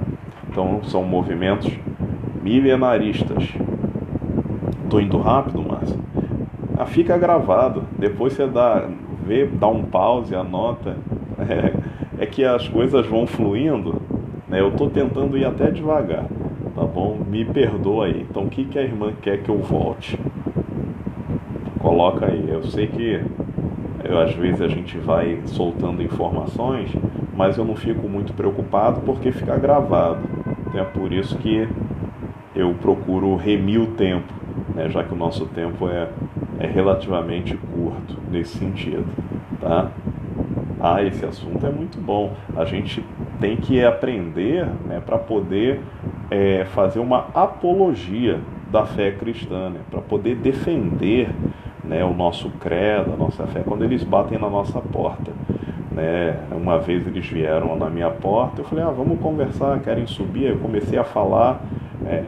Então, são movimentos milenaristas. Estou indo rápido, Márcio? Fica gravado. Depois você dá um pause, anota. É que as coisas vão fluindo, né? Eu estou tentando ir até devagar, tá bom? Me perdoa aí. Então, o que a irmã quer que eu volte? Coloca aí. Eu sei que às vezes a gente vai soltando informações, mas eu não fico muito preocupado porque fica gravado. Então é por isso que eu procuro remir o tempo, né, já que o nosso tempo é relativamente curto nesse sentido, tá? Esse assunto é muito bom. A gente tem que aprender, né, para poder fazer uma apologia da fé cristã, né, para poder defender, né, o nosso credo, a nossa fé, quando eles batem na nossa porta. Uma vez eles vieram na minha porta, eu falei, vamos conversar, querem subir? Eu comecei a falar,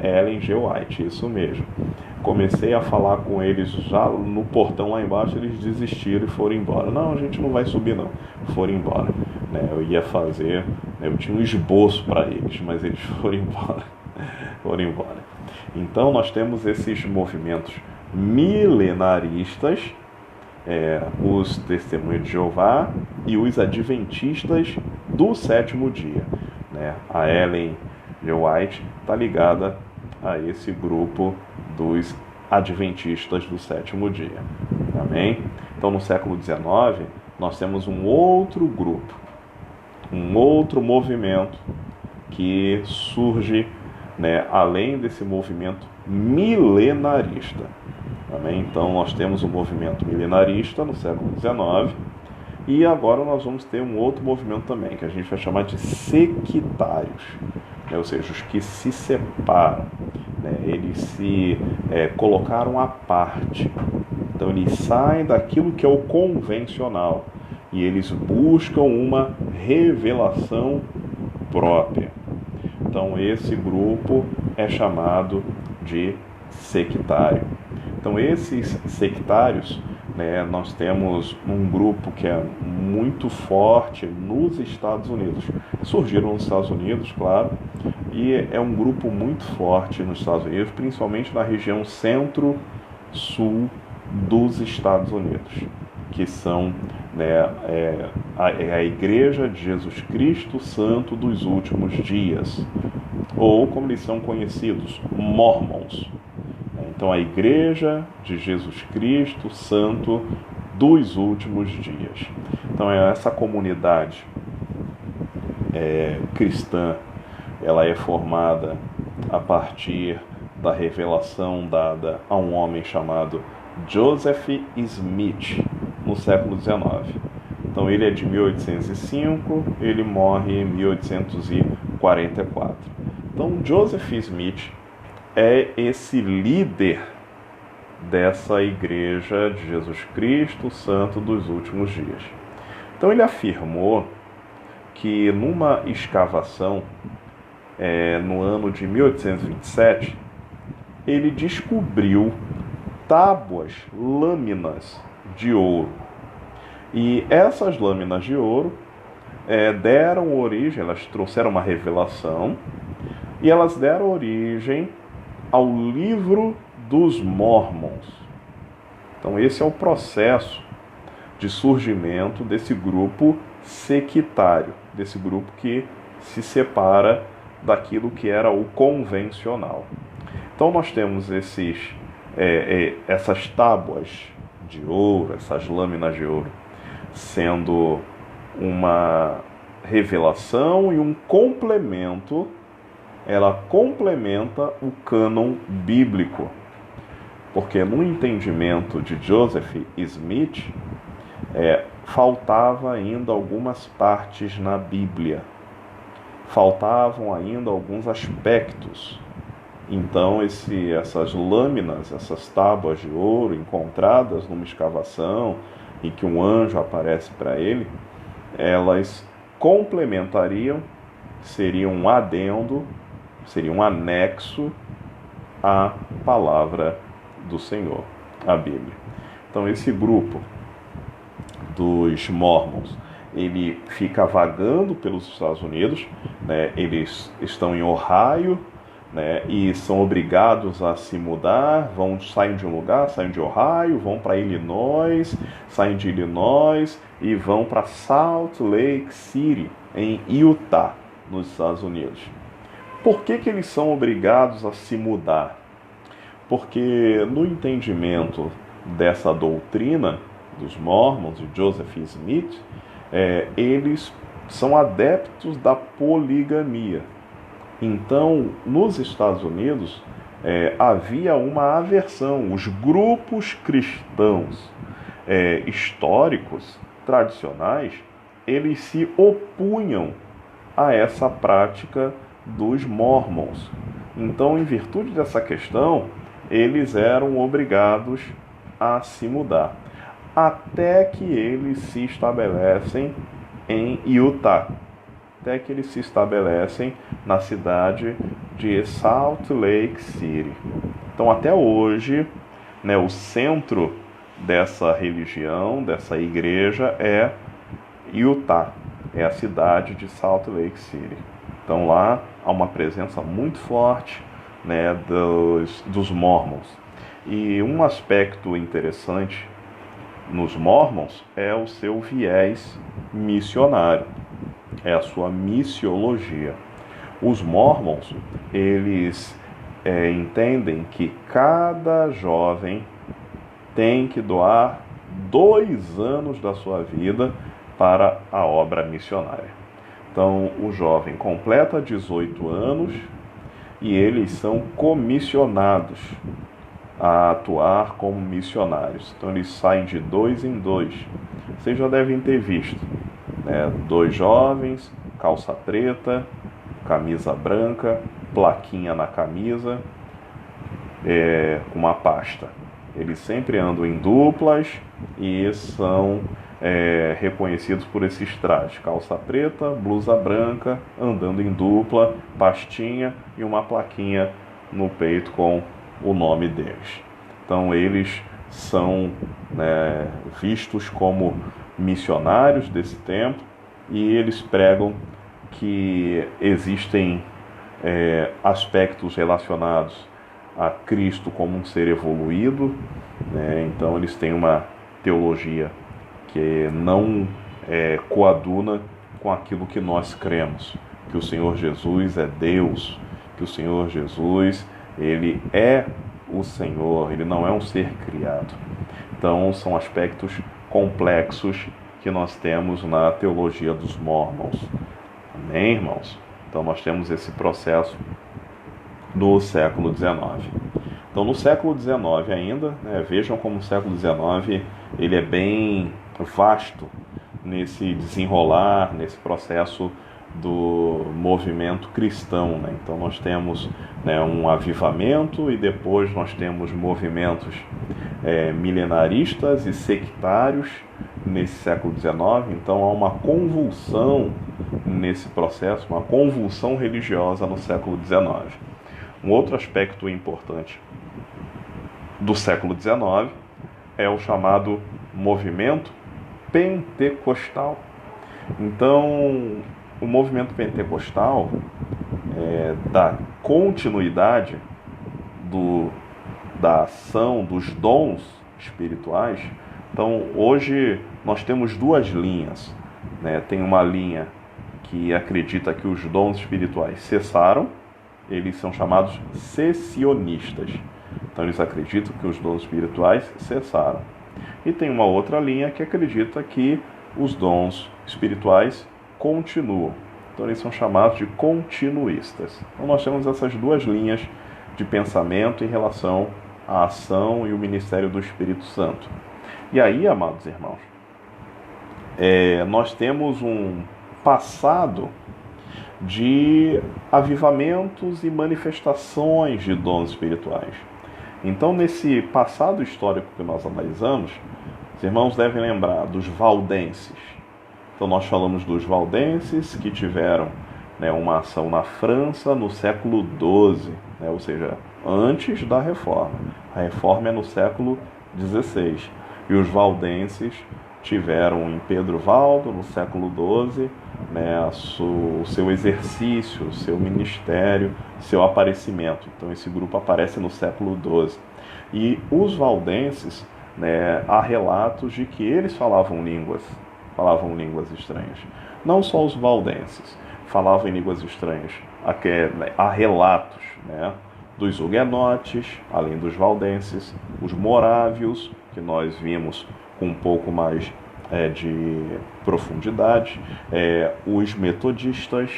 Ellen G. White, isso mesmo. Comecei a falar com eles já no portão lá embaixo, eles desistiram e foram embora. Não, a gente não vai subir não, foram embora. Eu ia fazer, eu tinha um esboço para eles, mas eles foram embora. Foram embora. Então nós temos esses movimentos milenaristas, os Testemunhas de Jeová e os Adventistas do sétimo dia. A Ellen G. White está ligada a esse grupo dos Adventistas do sétimo dia. Amém? Então, no século XIX, nós temos um outro grupo, um outro movimento que surge, além desse movimento milenarista. Amém? Então, nós temos um movimento milenarista no século XIX, e agora nós vamos ter um outro movimento também, que a gente vai chamar de sectários, ou seja, os que se separam, eles se colocaram à parte. Então, eles saem daquilo que é o convencional e eles buscam uma revelação própria. Então, esse grupo é chamado de sectário. Então, esses sectários, nós temos um grupo que é muito forte nos Estados Unidos. Surgiram nos Estados Unidos, claro, e é um grupo muito forte nos Estados Unidos, principalmente na região centro-sul dos Estados Unidos, que são a Igreja de Jesus Cristo Santo dos Últimos Dias, ou como eles são conhecidos, Mormons. Então, a Igreja de Jesus Cristo Santo dos Últimos Dias. Então, essa comunidade cristã, ela é formada a partir da revelação dada a um homem chamado Joseph Smith, no século XIX. Então, ele é de 1805, ele morre em 1844. Então, Joseph Smith é esse líder dessa Igreja de Jesus Cristo Santo dos Últimos Dias. Então, ele afirmou que numa escavação, no ano de 1827, ele descobriu tábuas, lâminas de ouro. E essas lâminas de ouro deram origem, elas trouxeram uma revelação, e elas deram origem ao livro dos Mormons. Então esse é o processo de surgimento desse grupo sectário, desse grupo que se separa daquilo que era o convencional. Então nós temos essas tábuas de ouro, essas lâminas de ouro, sendo uma revelação e um complemento. Ela complementa o cânon bíblico, porque no entendimento de Joseph Smith, faltava ainda algumas partes na Bíblia, faltavam ainda alguns aspectos. Então essas lâminas, essas tábuas de ouro encontradas numa escavação e que um anjo aparece para ele, elas complementariam, seriam um adendo, seria um anexo à palavra do Senhor, a Bíblia. Então esse grupo dos Mormons, ele fica vagando pelos Estados Unidos, né? Eles estão em Ohio, né? E são obrigados a se mudar, saem de um lugar, saem de Ohio, vão para Illinois, saem de Illinois e vão para Salt Lake City, em Utah, nos Estados Unidos. Por que eles são obrigados a se mudar? Porque no entendimento dessa doutrina dos Mormons, de Joseph Smith, eles são adeptos da poligamia. Então, nos Estados Unidos, havia uma aversão. Os grupos cristãos históricos, tradicionais, eles se opunham a essa prática dos Mormons. Então, em virtude dessa questão, eles eram obrigados a se mudar, até que eles se estabelecem em Utah, até que eles se estabelecem na cidade de Salt Lake City. Então, até hoje, né, o centro dessa religião, dessa igreja, é Utah, é a cidade de Salt Lake City. Então lá há uma presença muito forte, né, dos Mormons. E um aspecto interessante nos Mormons é o seu viés missionário, é a sua missiologia. Os Mormons, eles entendem que cada jovem tem que doar 2 anos da sua vida para a obra missionária. Então, o jovem completa 18 anos e eles são comissionados a atuar como missionários. Então, eles saem de 2 em 2. Vocês já devem ter visto, né? 2 jovens, calça preta, camisa branca, plaquinha na camisa, uma pasta. Eles sempre andam em duplas e são reconhecidos por esses trajes: calça preta, blusa branca, andando em dupla, pastinha e uma plaquinha no peito com o nome deles. Então eles são vistos como missionários desse tempo e eles pregam que existem aspectos relacionados a Cristo como um ser evoluído, né? Então eles têm uma teologia que não coaduna com aquilo que nós cremos, que o Senhor Jesus é Deus, que o Senhor Jesus, ele é o Senhor, ele não é um ser criado. Então são aspectos complexos que nós temos na teologia dos Mormons. Amém, irmãos? Então nós temos esse processo no século XIX. Então no século XIX ainda, vejam como o século XIX ele é bem vasto nesse desenrolar, nesse processo do movimento cristão, né? Então nós temos um avivamento e depois nós temos movimentos milenaristas e sectários nesse século XIX. Então há uma convulsão nesse processo, uma convulsão religiosa no século XIX. Um outro aspecto importante do século XIX é o chamado movimento pentecostal. Então, o movimento pentecostal dá continuidade da ação dos dons espirituais. Então, hoje nós temos duas linhas, né? Tem uma linha que acredita que os dons espirituais cessaram, eles são chamados cessacionistas. Então, eles acreditam que os dons espirituais cessaram. E tem uma outra linha que acredita que os dons espirituais continuam. Então, eles são chamados de continuistas. Então, nós temos essas duas linhas de pensamento em relação à ação e o ministério do Espírito Santo. E aí, amados irmãos, nós temos um passado de avivamentos e manifestações de dons espirituais. Então, nesse passado histórico que nós analisamos, os irmãos devem lembrar dos valdenses. Então, nós falamos dos valdenses que tiveram, né, uma ação na França no século XII, né, ou seja, antes da Reforma. A Reforma é no século XVI. E os valdenses tiveram em Pedro Valdo, no século XII, né, o seu exercício, o seu ministério, seu aparecimento. Então, esse grupo aparece no século XII. E os valdenses, né, há relatos de que eles falavam línguas estranhas. Não só os valdenses falavam em línguas estranhas. Há relatos, né, dos huguenotes, além dos valdenses, os morávios, que nós vimos com um pouco mais de profundidade, os metodistas,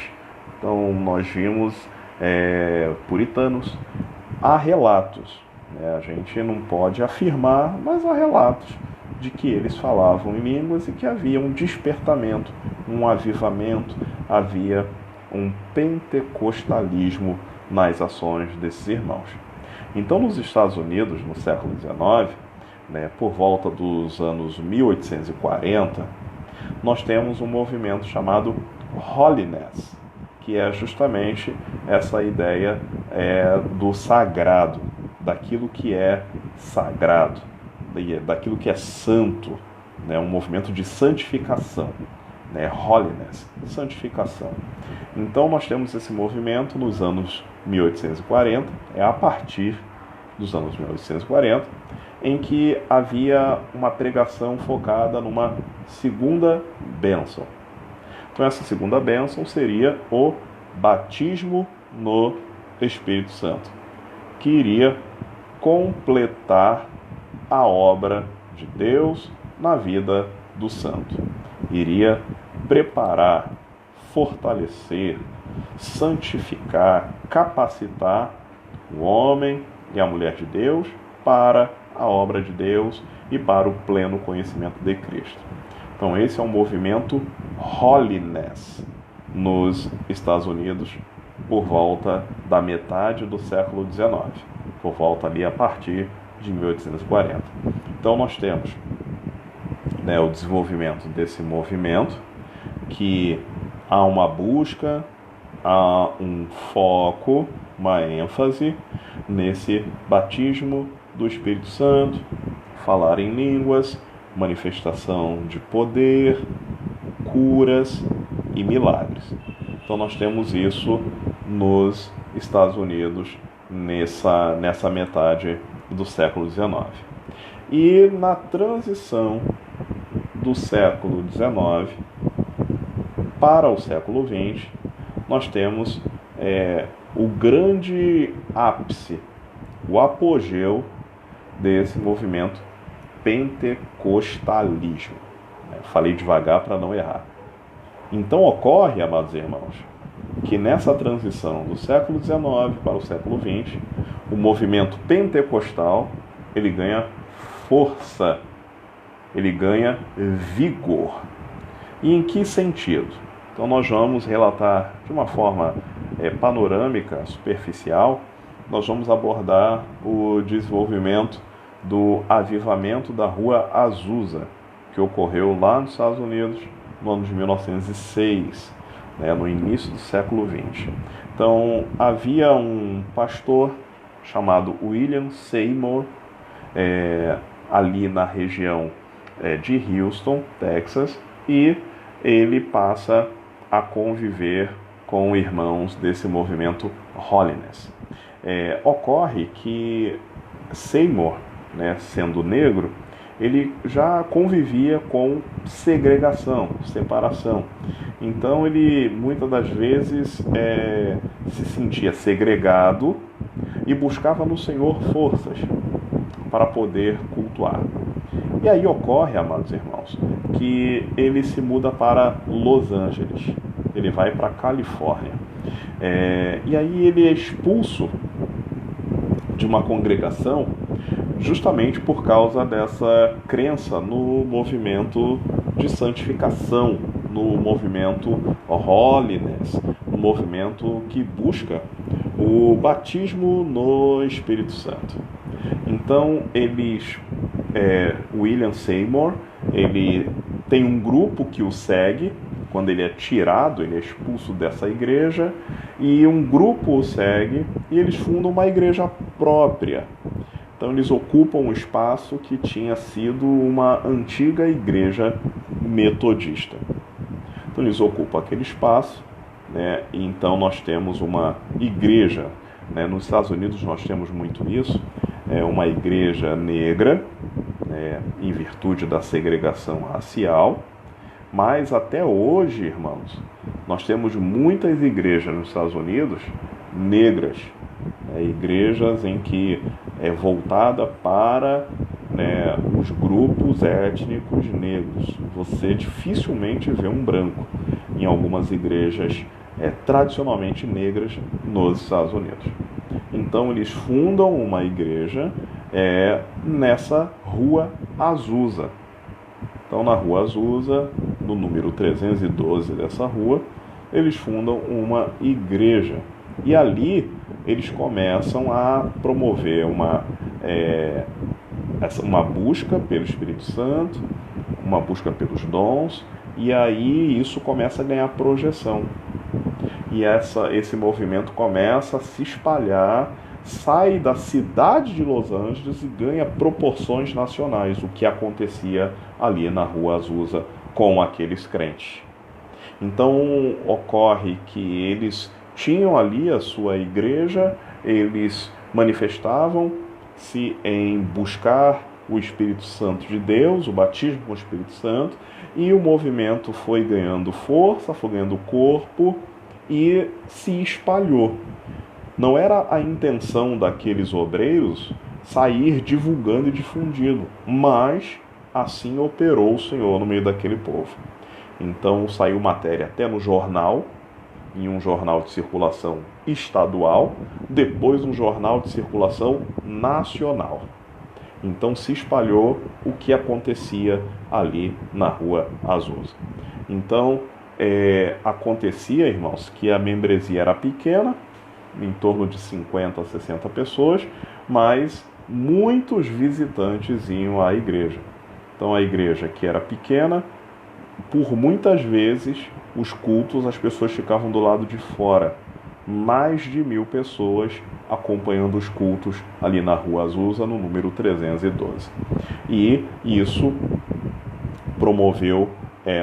então nós vimos puritanos. Há relatos, né? A gente não pode afirmar, mas há relatos de que eles falavam em línguas e que havia um despertamento, um avivamento, havia um pentecostalismo nas ações desses irmãos. Então, nos Estados Unidos, no século XIX, né, por volta dos anos 1840, nós temos um movimento chamado Holiness, que é justamente essa ideia do sagrado, daquilo que é sagrado, daquilo que é santo, né, um movimento de santificação, né, Holiness, santificação. Então nós temos esse movimento nos anos 1840, a partir dos anos 1840, em que havia uma pregação focada numa segunda bênção. Então essa segunda bênção seria o batismo no Espírito Santo, que iria completar a obra de Deus na vida do santo. Iria preparar, fortalecer, santificar, capacitar o homem e a mulher de Deus para a obra de Deus e para o pleno conhecimento de Cristo. Então esse é um movimento Holiness nos Estados Unidos por volta da metade do século XIX, por volta ali a partir de 1840. Então nós temos, né, o desenvolvimento desse movimento, que há uma busca, há um foco, uma ênfase nesse batismo do Espírito Santo, falar em línguas, manifestação de poder, curas e milagres. Então nós temos isso nos Estados Unidos nessa metade do século XIX. E na transição do século XIX para o século XX, nós temos o grande ápice, o apogeu desse movimento pentecostalismo. Falei devagar para não errar. Então ocorre, amados irmãos, que nessa transição do século XIX para o século XX, o movimento pentecostal, ele ganha força, ele ganha vigor. E em que sentido? Então nós vamos relatar de uma forma panorâmica, superficial, nós vamos abordar o desenvolvimento do avivamento da Rua Azusa, que ocorreu lá nos Estados Unidos no ano de 1906, né, no início do século XX. Então havia um pastor chamado William Seymour, ali na região de Houston, Texas, e ele passa a conviver com irmãos desse movimento Holiness. Ocorre que Seymour né, sendo negro, ele já convivia com segregação, separação. Então ele muitas das vezes se sentia segregado e buscava no Senhor forças para poder cultuar. E aí ocorre, amados irmãos, que ele se muda para Los Angeles, ele vai para a Califórnia. E aí ele é expulso de uma congregação justamente por causa dessa crença no movimento de santificação, no movimento holiness, no movimento que busca o batismo no Espírito Santo. Então, William Seymour, ele tem um grupo que o segue, quando ele é tirado, ele é expulso dessa igreja, e um grupo o segue, e eles fundam uma igreja própria. Então eles ocupam um espaço que tinha sido uma antiga igreja metodista. Então eles ocupam aquele espaço, né? E então nós temos uma igreja, né? Nos Estados Unidos nós temos muito isso, uma igreja negra, em virtude da segregação racial, mas até hoje, irmãos, nós temos muitas igrejas nos Estados Unidos negras, igrejas em que é voltada para os grupos étnicos negros. Você dificilmente vê um branco em algumas igrejas tradicionalmente negras nos Estados Unidos. Então eles fundam uma igreja nessa Rua Azusa. Então na Rua Azusa, no número 312 dessa rua, eles fundam uma igreja. E ali eles começam a promover uma busca pelo Espírito Santo, uma busca pelos dons, e aí isso começa a ganhar projeção. E esse movimento começa a se espalhar, sai da cidade de Los Angeles e ganha proporções nacionais, o que acontecia ali na Rua Azusa com aqueles crentes. Então ocorre que eles tinham ali a sua igreja, eles manifestavam-se em buscar o Espírito Santo de Deus, o batismo com o Espírito Santo, e o movimento foi ganhando força, foi ganhando corpo e se espalhou. Não era a intenção daqueles obreiros sair divulgando e difundindo, mas assim operou o Senhor no meio daquele povo. Então saiu matéria até no jornal, em um jornal de circulação estadual, depois um jornal de circulação nacional. Então se espalhou o que acontecia ali na Rua Azusa. Então acontecia, irmãos, que a membresia era pequena, em torno de 50 a 60 pessoas, mas muitos visitantes iam à igreja. Então a igreja, que era pequena, por muitas vezes os cultos, as pessoas ficavam do lado de fora. Mais de 1.000 pessoas acompanhando os cultos ali na Rua Azusa, no número 312. E isso promoveu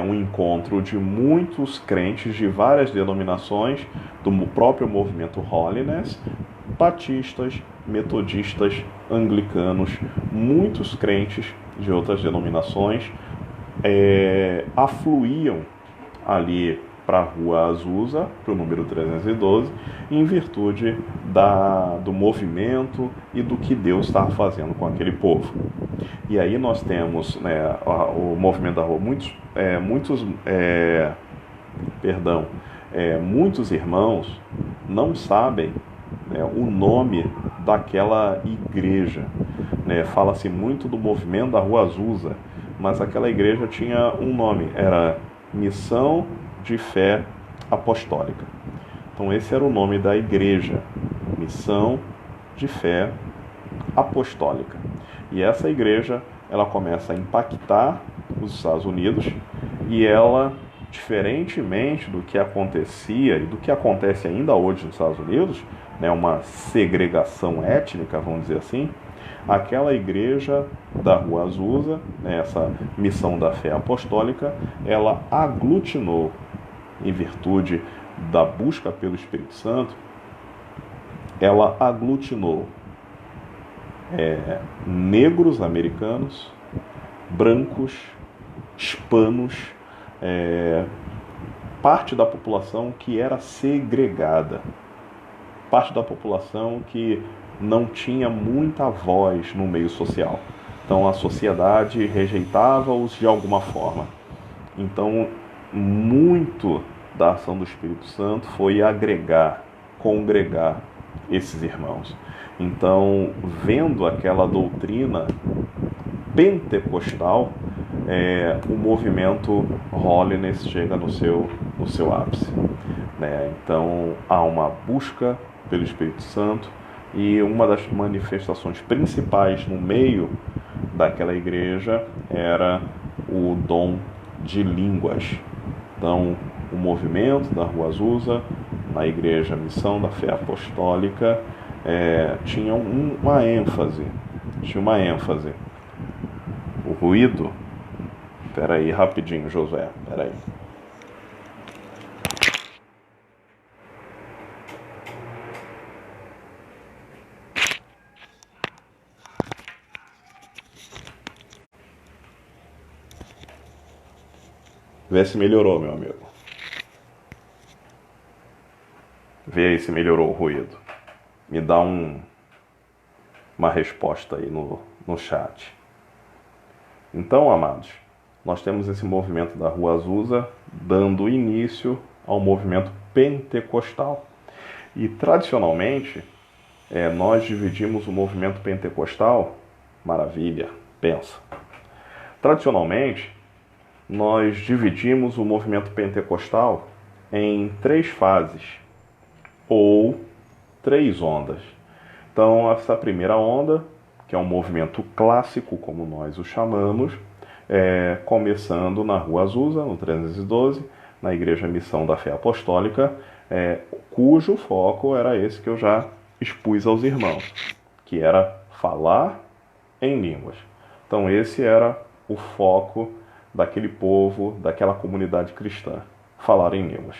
um encontro de muitos crentes de várias denominações, do próprio movimento Holiness, batistas, metodistas, anglicanos, muitos crentes de outras denominações afluíam ali para a Rua Azusa, para o número 312, em virtude do movimento e do que Deus estava fazendo com aquele povo. E aí nós temos o movimento da rua, muitos irmãos não sabem o nome daquela igreja. Fala-se muito do movimento da Rua Azusa, mas aquela igreja tinha um nome, era Missão de Fé Apostólica. Então esse era o nome da igreja, Missão de Fé Apostólica. E essa igreja, ela começa a impactar os Estados Unidos, e ela, diferentemente do que acontecia e do que acontece ainda hoje nos Estados Unidos, uma segregação étnica, vamos dizer assim, aquela igreja da Rua Azusa, essa Missão da Fé Apostólica, ela aglutinou, em virtude da busca pelo Espírito Santo, ela aglutinou negros americanos, brancos, hispanos, parte da população que era segregada, parte da população que não tinha muita voz no meio social. Então a sociedade rejeitava-os de alguma forma. Então, muito da ação do Espírito Santo foi agregar, congregar esses irmãos. Então, vendo aquela doutrina pentecostal, o movimento Holiness chega no seu ápice, né? Então, há uma busca pelo Espírito Santo, e uma das manifestações principais no meio daquela igreja era o dom de línguas. Então, o movimento da Rua Azusa, na igreja Missão da Fé Apostólica, tinha uma ênfase. O ruído... Espera aí, rapidinho, Josué. Espera aí. Vê se melhorou, meu amigo. Vê aí se melhorou o ruído. Me dá uma resposta aí no chat. Então, amados, nós temos esse movimento da Rua Azusa dando início ao movimento pentecostal. E, tradicionalmente, nós dividimos o movimento pentecostal, maravilha, pensa. Tradicionalmente, nós dividimos o movimento pentecostal em 3 fases, ou 3 ondas. Então, essa primeira onda, que é um movimento clássico, como nós o chamamos, começando na Rua Azusa, no 312, na Igreja Missão da Fé Apostólica, cujo foco era esse que eu já expus aos irmãos, que era falar em línguas. Então, esse era o foco daquele povo, daquela comunidade cristã, falar em línguas.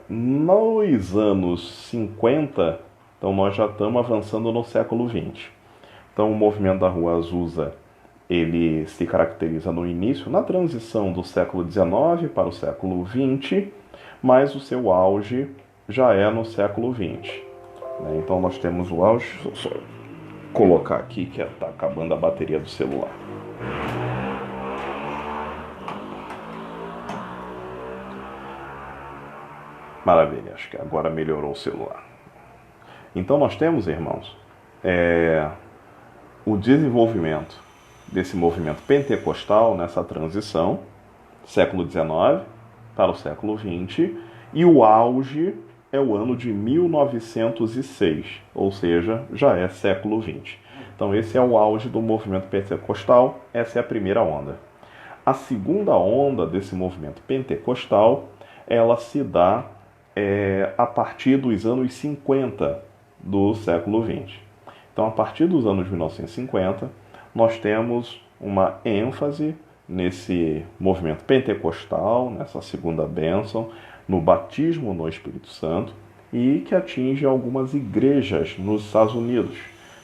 Nos anos 50, então nós já estamos avançando no século XX. Então o movimento da Rua Azusa, ele se caracteriza no início, na transição do século XIX para o século XX, mas o seu auge já é no século XX. Então nós temos o auge, só colocar aqui que está acabando a bateria do celular. Maravilha, acho que agora melhorou o celular. Então nós temos, irmãos, o desenvolvimento desse movimento pentecostal nessa transição, século XIX para o século XX, e o auge é o ano de 1906, ou seja, já é século XX. Então esse é o auge do movimento pentecostal, essa é a primeira onda. A segunda onda desse movimento pentecostal, ela se dá a partir dos anos 50 do século XX. Então, a partir dos anos 1950, nós temos uma ênfase nesse movimento pentecostal, nessa segunda bênção, no batismo no Espírito Santo, e que atinge algumas igrejas nos Estados Unidos,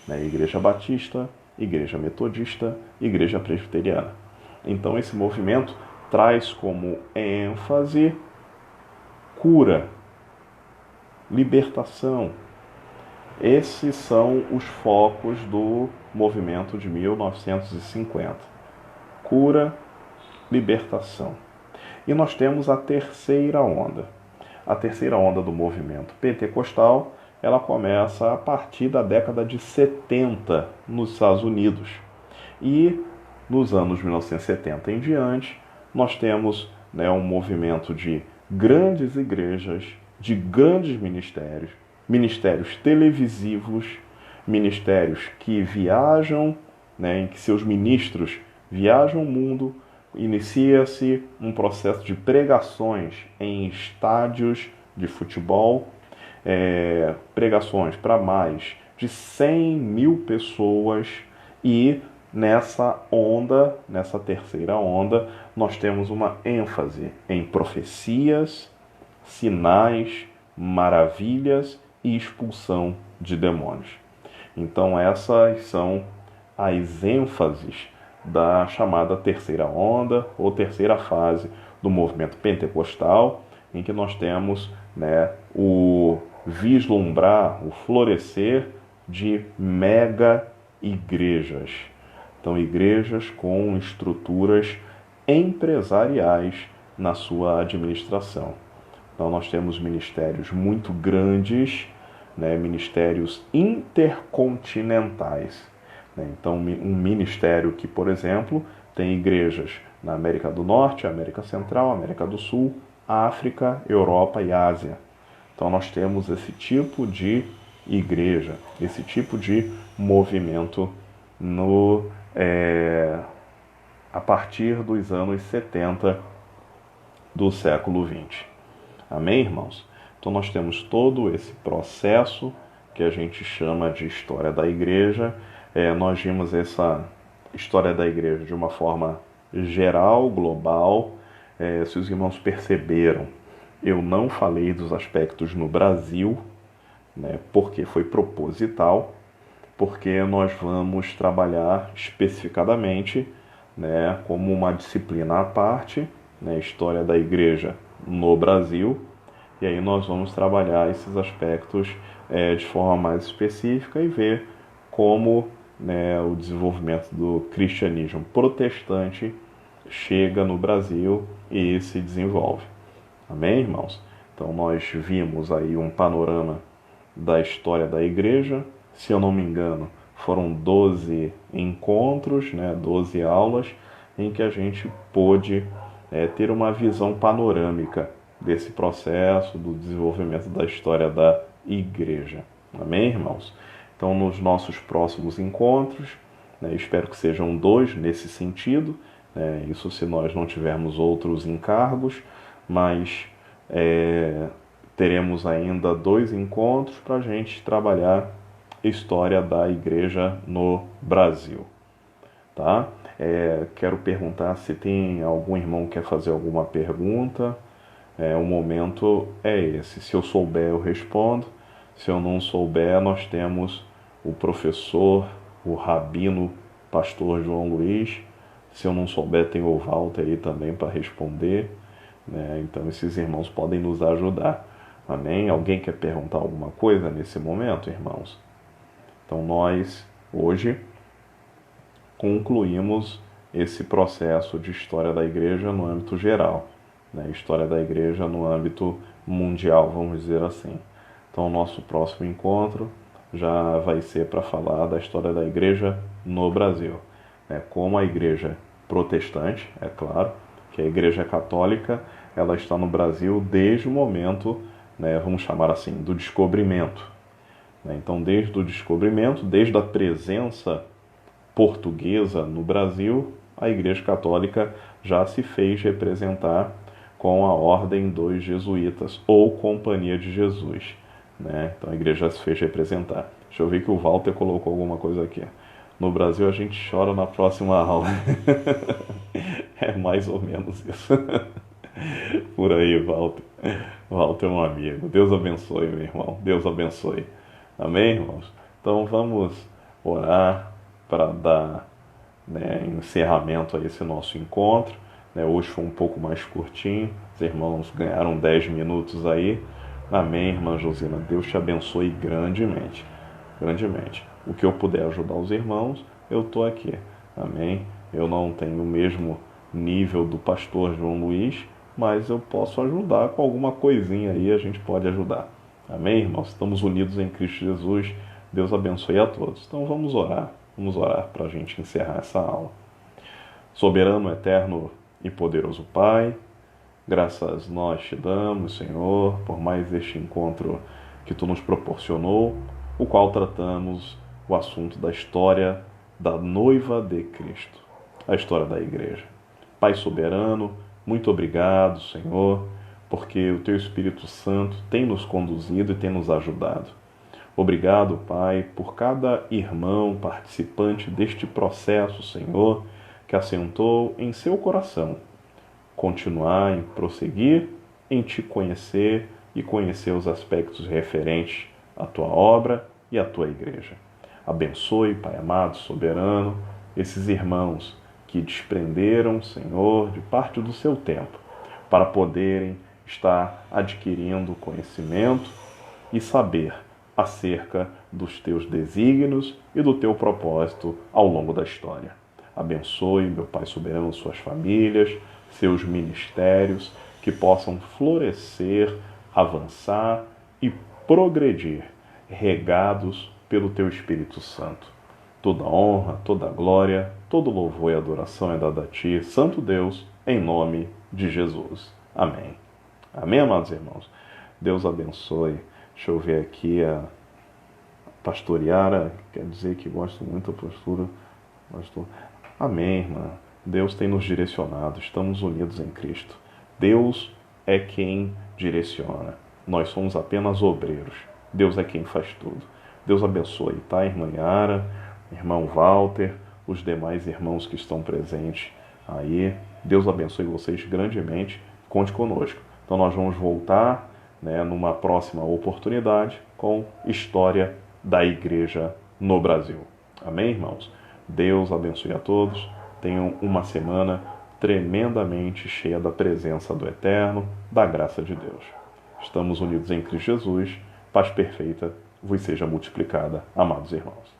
né? Igreja Batista, Igreja Metodista, Igreja Presbiteriana. Então, esse movimento traz como ênfase cura, libertação. Esses são os focos do movimento de 1950. Cura, libertação. E nós temos a terceira onda. A terceira onda do movimento pentecostal, ela começa a partir da década de 70 nos Estados Unidos. E nos anos 1970 em diante, nós temos um movimento de grandes igrejas, de grandes ministérios, ministérios televisivos, ministérios que viajam, em que seus ministros viajam o mundo. Inicia-se um processo de pregações em estádios de futebol, pregações para mais de 100 mil pessoas, e nessa onda, nessa terceira onda, nós temos uma ênfase em profecias, sinais, maravilhas e expulsão de demônios. Então essas são as ênfases da chamada terceira onda ou terceira fase do movimento pentecostal, em que nós temos, né, o vislumbrar, o florescer de mega igrejas. Então, igrejas com estruturas empresariais na sua administração. Então, nós temos ministérios muito grandes, né, ministérios intercontinentais. Né? Então, um ministério que, por exemplo, tem igrejas na América do Norte, América Central, América do Sul, África, Europa e Ásia. Então, nós temos esse tipo de igreja, esse tipo de movimento a partir dos anos 70 do século XX. Amém, irmãos? Então nós temos todo esse processo que a gente chama de história da igreja. Nós vimos essa história da igreja de uma forma geral, global. Se os irmãos perceberam, eu não falei dos aspectos no Brasil, né, porque foi proposital, porque nós vamos trabalhar especificadamente, né, como uma disciplina à parte, né, história da igreja no Brasil, e aí nós vamos trabalhar esses aspectos de forma mais específica e ver como, né, o desenvolvimento do cristianismo protestante chega no Brasil e se desenvolve. Amém, irmãos? Então nós vimos aí um panorama da história da igreja. Se eu não me engano, foram 12 encontros, né, 12 aulas, em que a gente pôde ter uma visão panorâmica desse processo, do desenvolvimento da história da igreja. Amém, irmãos? Então, nos nossos próximos encontros, né, espero que sejam 2 nesse sentido, isso se nós não tivermos outros encargos, mas teremos ainda 2 encontros para a gente trabalhar história da igreja no Brasil, tá? Quero perguntar se tem algum irmão que quer fazer alguma pergunta. O momento é esse. Se eu souber, eu respondo. Se eu não souber, nós temos o professor, o rabino, pastor João Luiz. Se eu não souber, tem o Walter aí também para responder, né? Então esses irmãos podem nos ajudar. Amém? Alguém quer perguntar alguma coisa nesse momento, irmãos? Então nós, hoje, concluímos esse processo de história da igreja no âmbito geral, né? História da igreja no âmbito mundial, vamos dizer assim. Então o nosso próximo encontro já vai ser para falar da história da igreja no Brasil, né? Como a igreja protestante, é claro, que a igreja católica, ela está no Brasil desde o momento, né, vamos chamar assim, do descobrimento. Então, desde o descobrimento, desde a presença portuguesa no Brasil, a Igreja Católica já se fez representar com a Ordem dos Jesuítas, ou Companhia de Jesus, né? Então, a Igreja já se fez representar. Deixa eu ver que o Walter colocou alguma coisa aqui. No Brasil, a gente chora na próxima aula. É mais ou menos isso. Por aí, Walter. Walter é um amigo. Deus abençoe, meu irmão. Deus abençoe. Amém, irmãos? Então vamos orar para dar, né, encerramento a esse nosso encontro. Hoje foi um pouco mais curtinho, os irmãos ganharam 10 minutos aí. Amém, irmã Josina? Deus te abençoe grandemente, grandemente. O que eu puder ajudar os irmãos, eu estou aqui. Amém? Eu não tenho o mesmo nível do pastor João Luiz, mas eu posso ajudar com alguma coisinha aí, a gente pode ajudar. Amém, irmãos? Estamos unidos em Cristo Jesus. Deus abençoe a todos. Então vamos orar para a gente encerrar essa aula. Soberano, eterno e poderoso Pai, graças nós te damos, Senhor, por mais este encontro que Tu nos proporcionou, o qual tratamos o assunto da história da noiva de Cristo, a história da igreja. Pai soberano, muito obrigado, Senhor, porque o Teu Espírito Santo tem nos conduzido e tem nos ajudado. Obrigado, Pai, por cada irmão participante deste processo, Senhor, que assentou em seu coração continuar em prosseguir em Te conhecer e conhecer os aspectos referentes à Tua obra e à Tua igreja. Abençoe, Pai amado, soberano, esses irmãos que desprenderam, Senhor, de parte do seu tempo, para poderem estar adquirindo conhecimento e saber acerca dos teus desígnios e do teu propósito ao longo da história. Abençoe, meu Pai soberano, suas famílias, seus ministérios, que possam florescer, avançar e progredir, regados pelo teu Espírito Santo. Toda honra, toda glória, todo louvor e adoração é dada a ti, Santo Deus, em nome de Jesus. Amém. Amém, amados irmãos? Deus abençoe. Deixa eu ver aqui a pastor Yara, quer dizer que gosto muito da postura. Pastor. Amém, irmã. Deus tem nos direcionado, estamos unidos em Cristo. Deus é quem direciona. Nós somos apenas obreiros. Deus é quem faz tudo. Deus abençoe, tá, irmã Yara, irmão Walter, os demais irmãos que estão presentes aí. Deus abençoe vocês grandemente. Conte conosco. Então nós vamos voltar, numa próxima oportunidade com história da igreja no Brasil. Amém, irmãos? Deus abençoe a todos. Tenham uma semana tremendamente cheia da presença do Eterno, da graça de Deus. Estamos unidos em Cristo Jesus. Paz perfeita vos seja multiplicada, amados irmãos.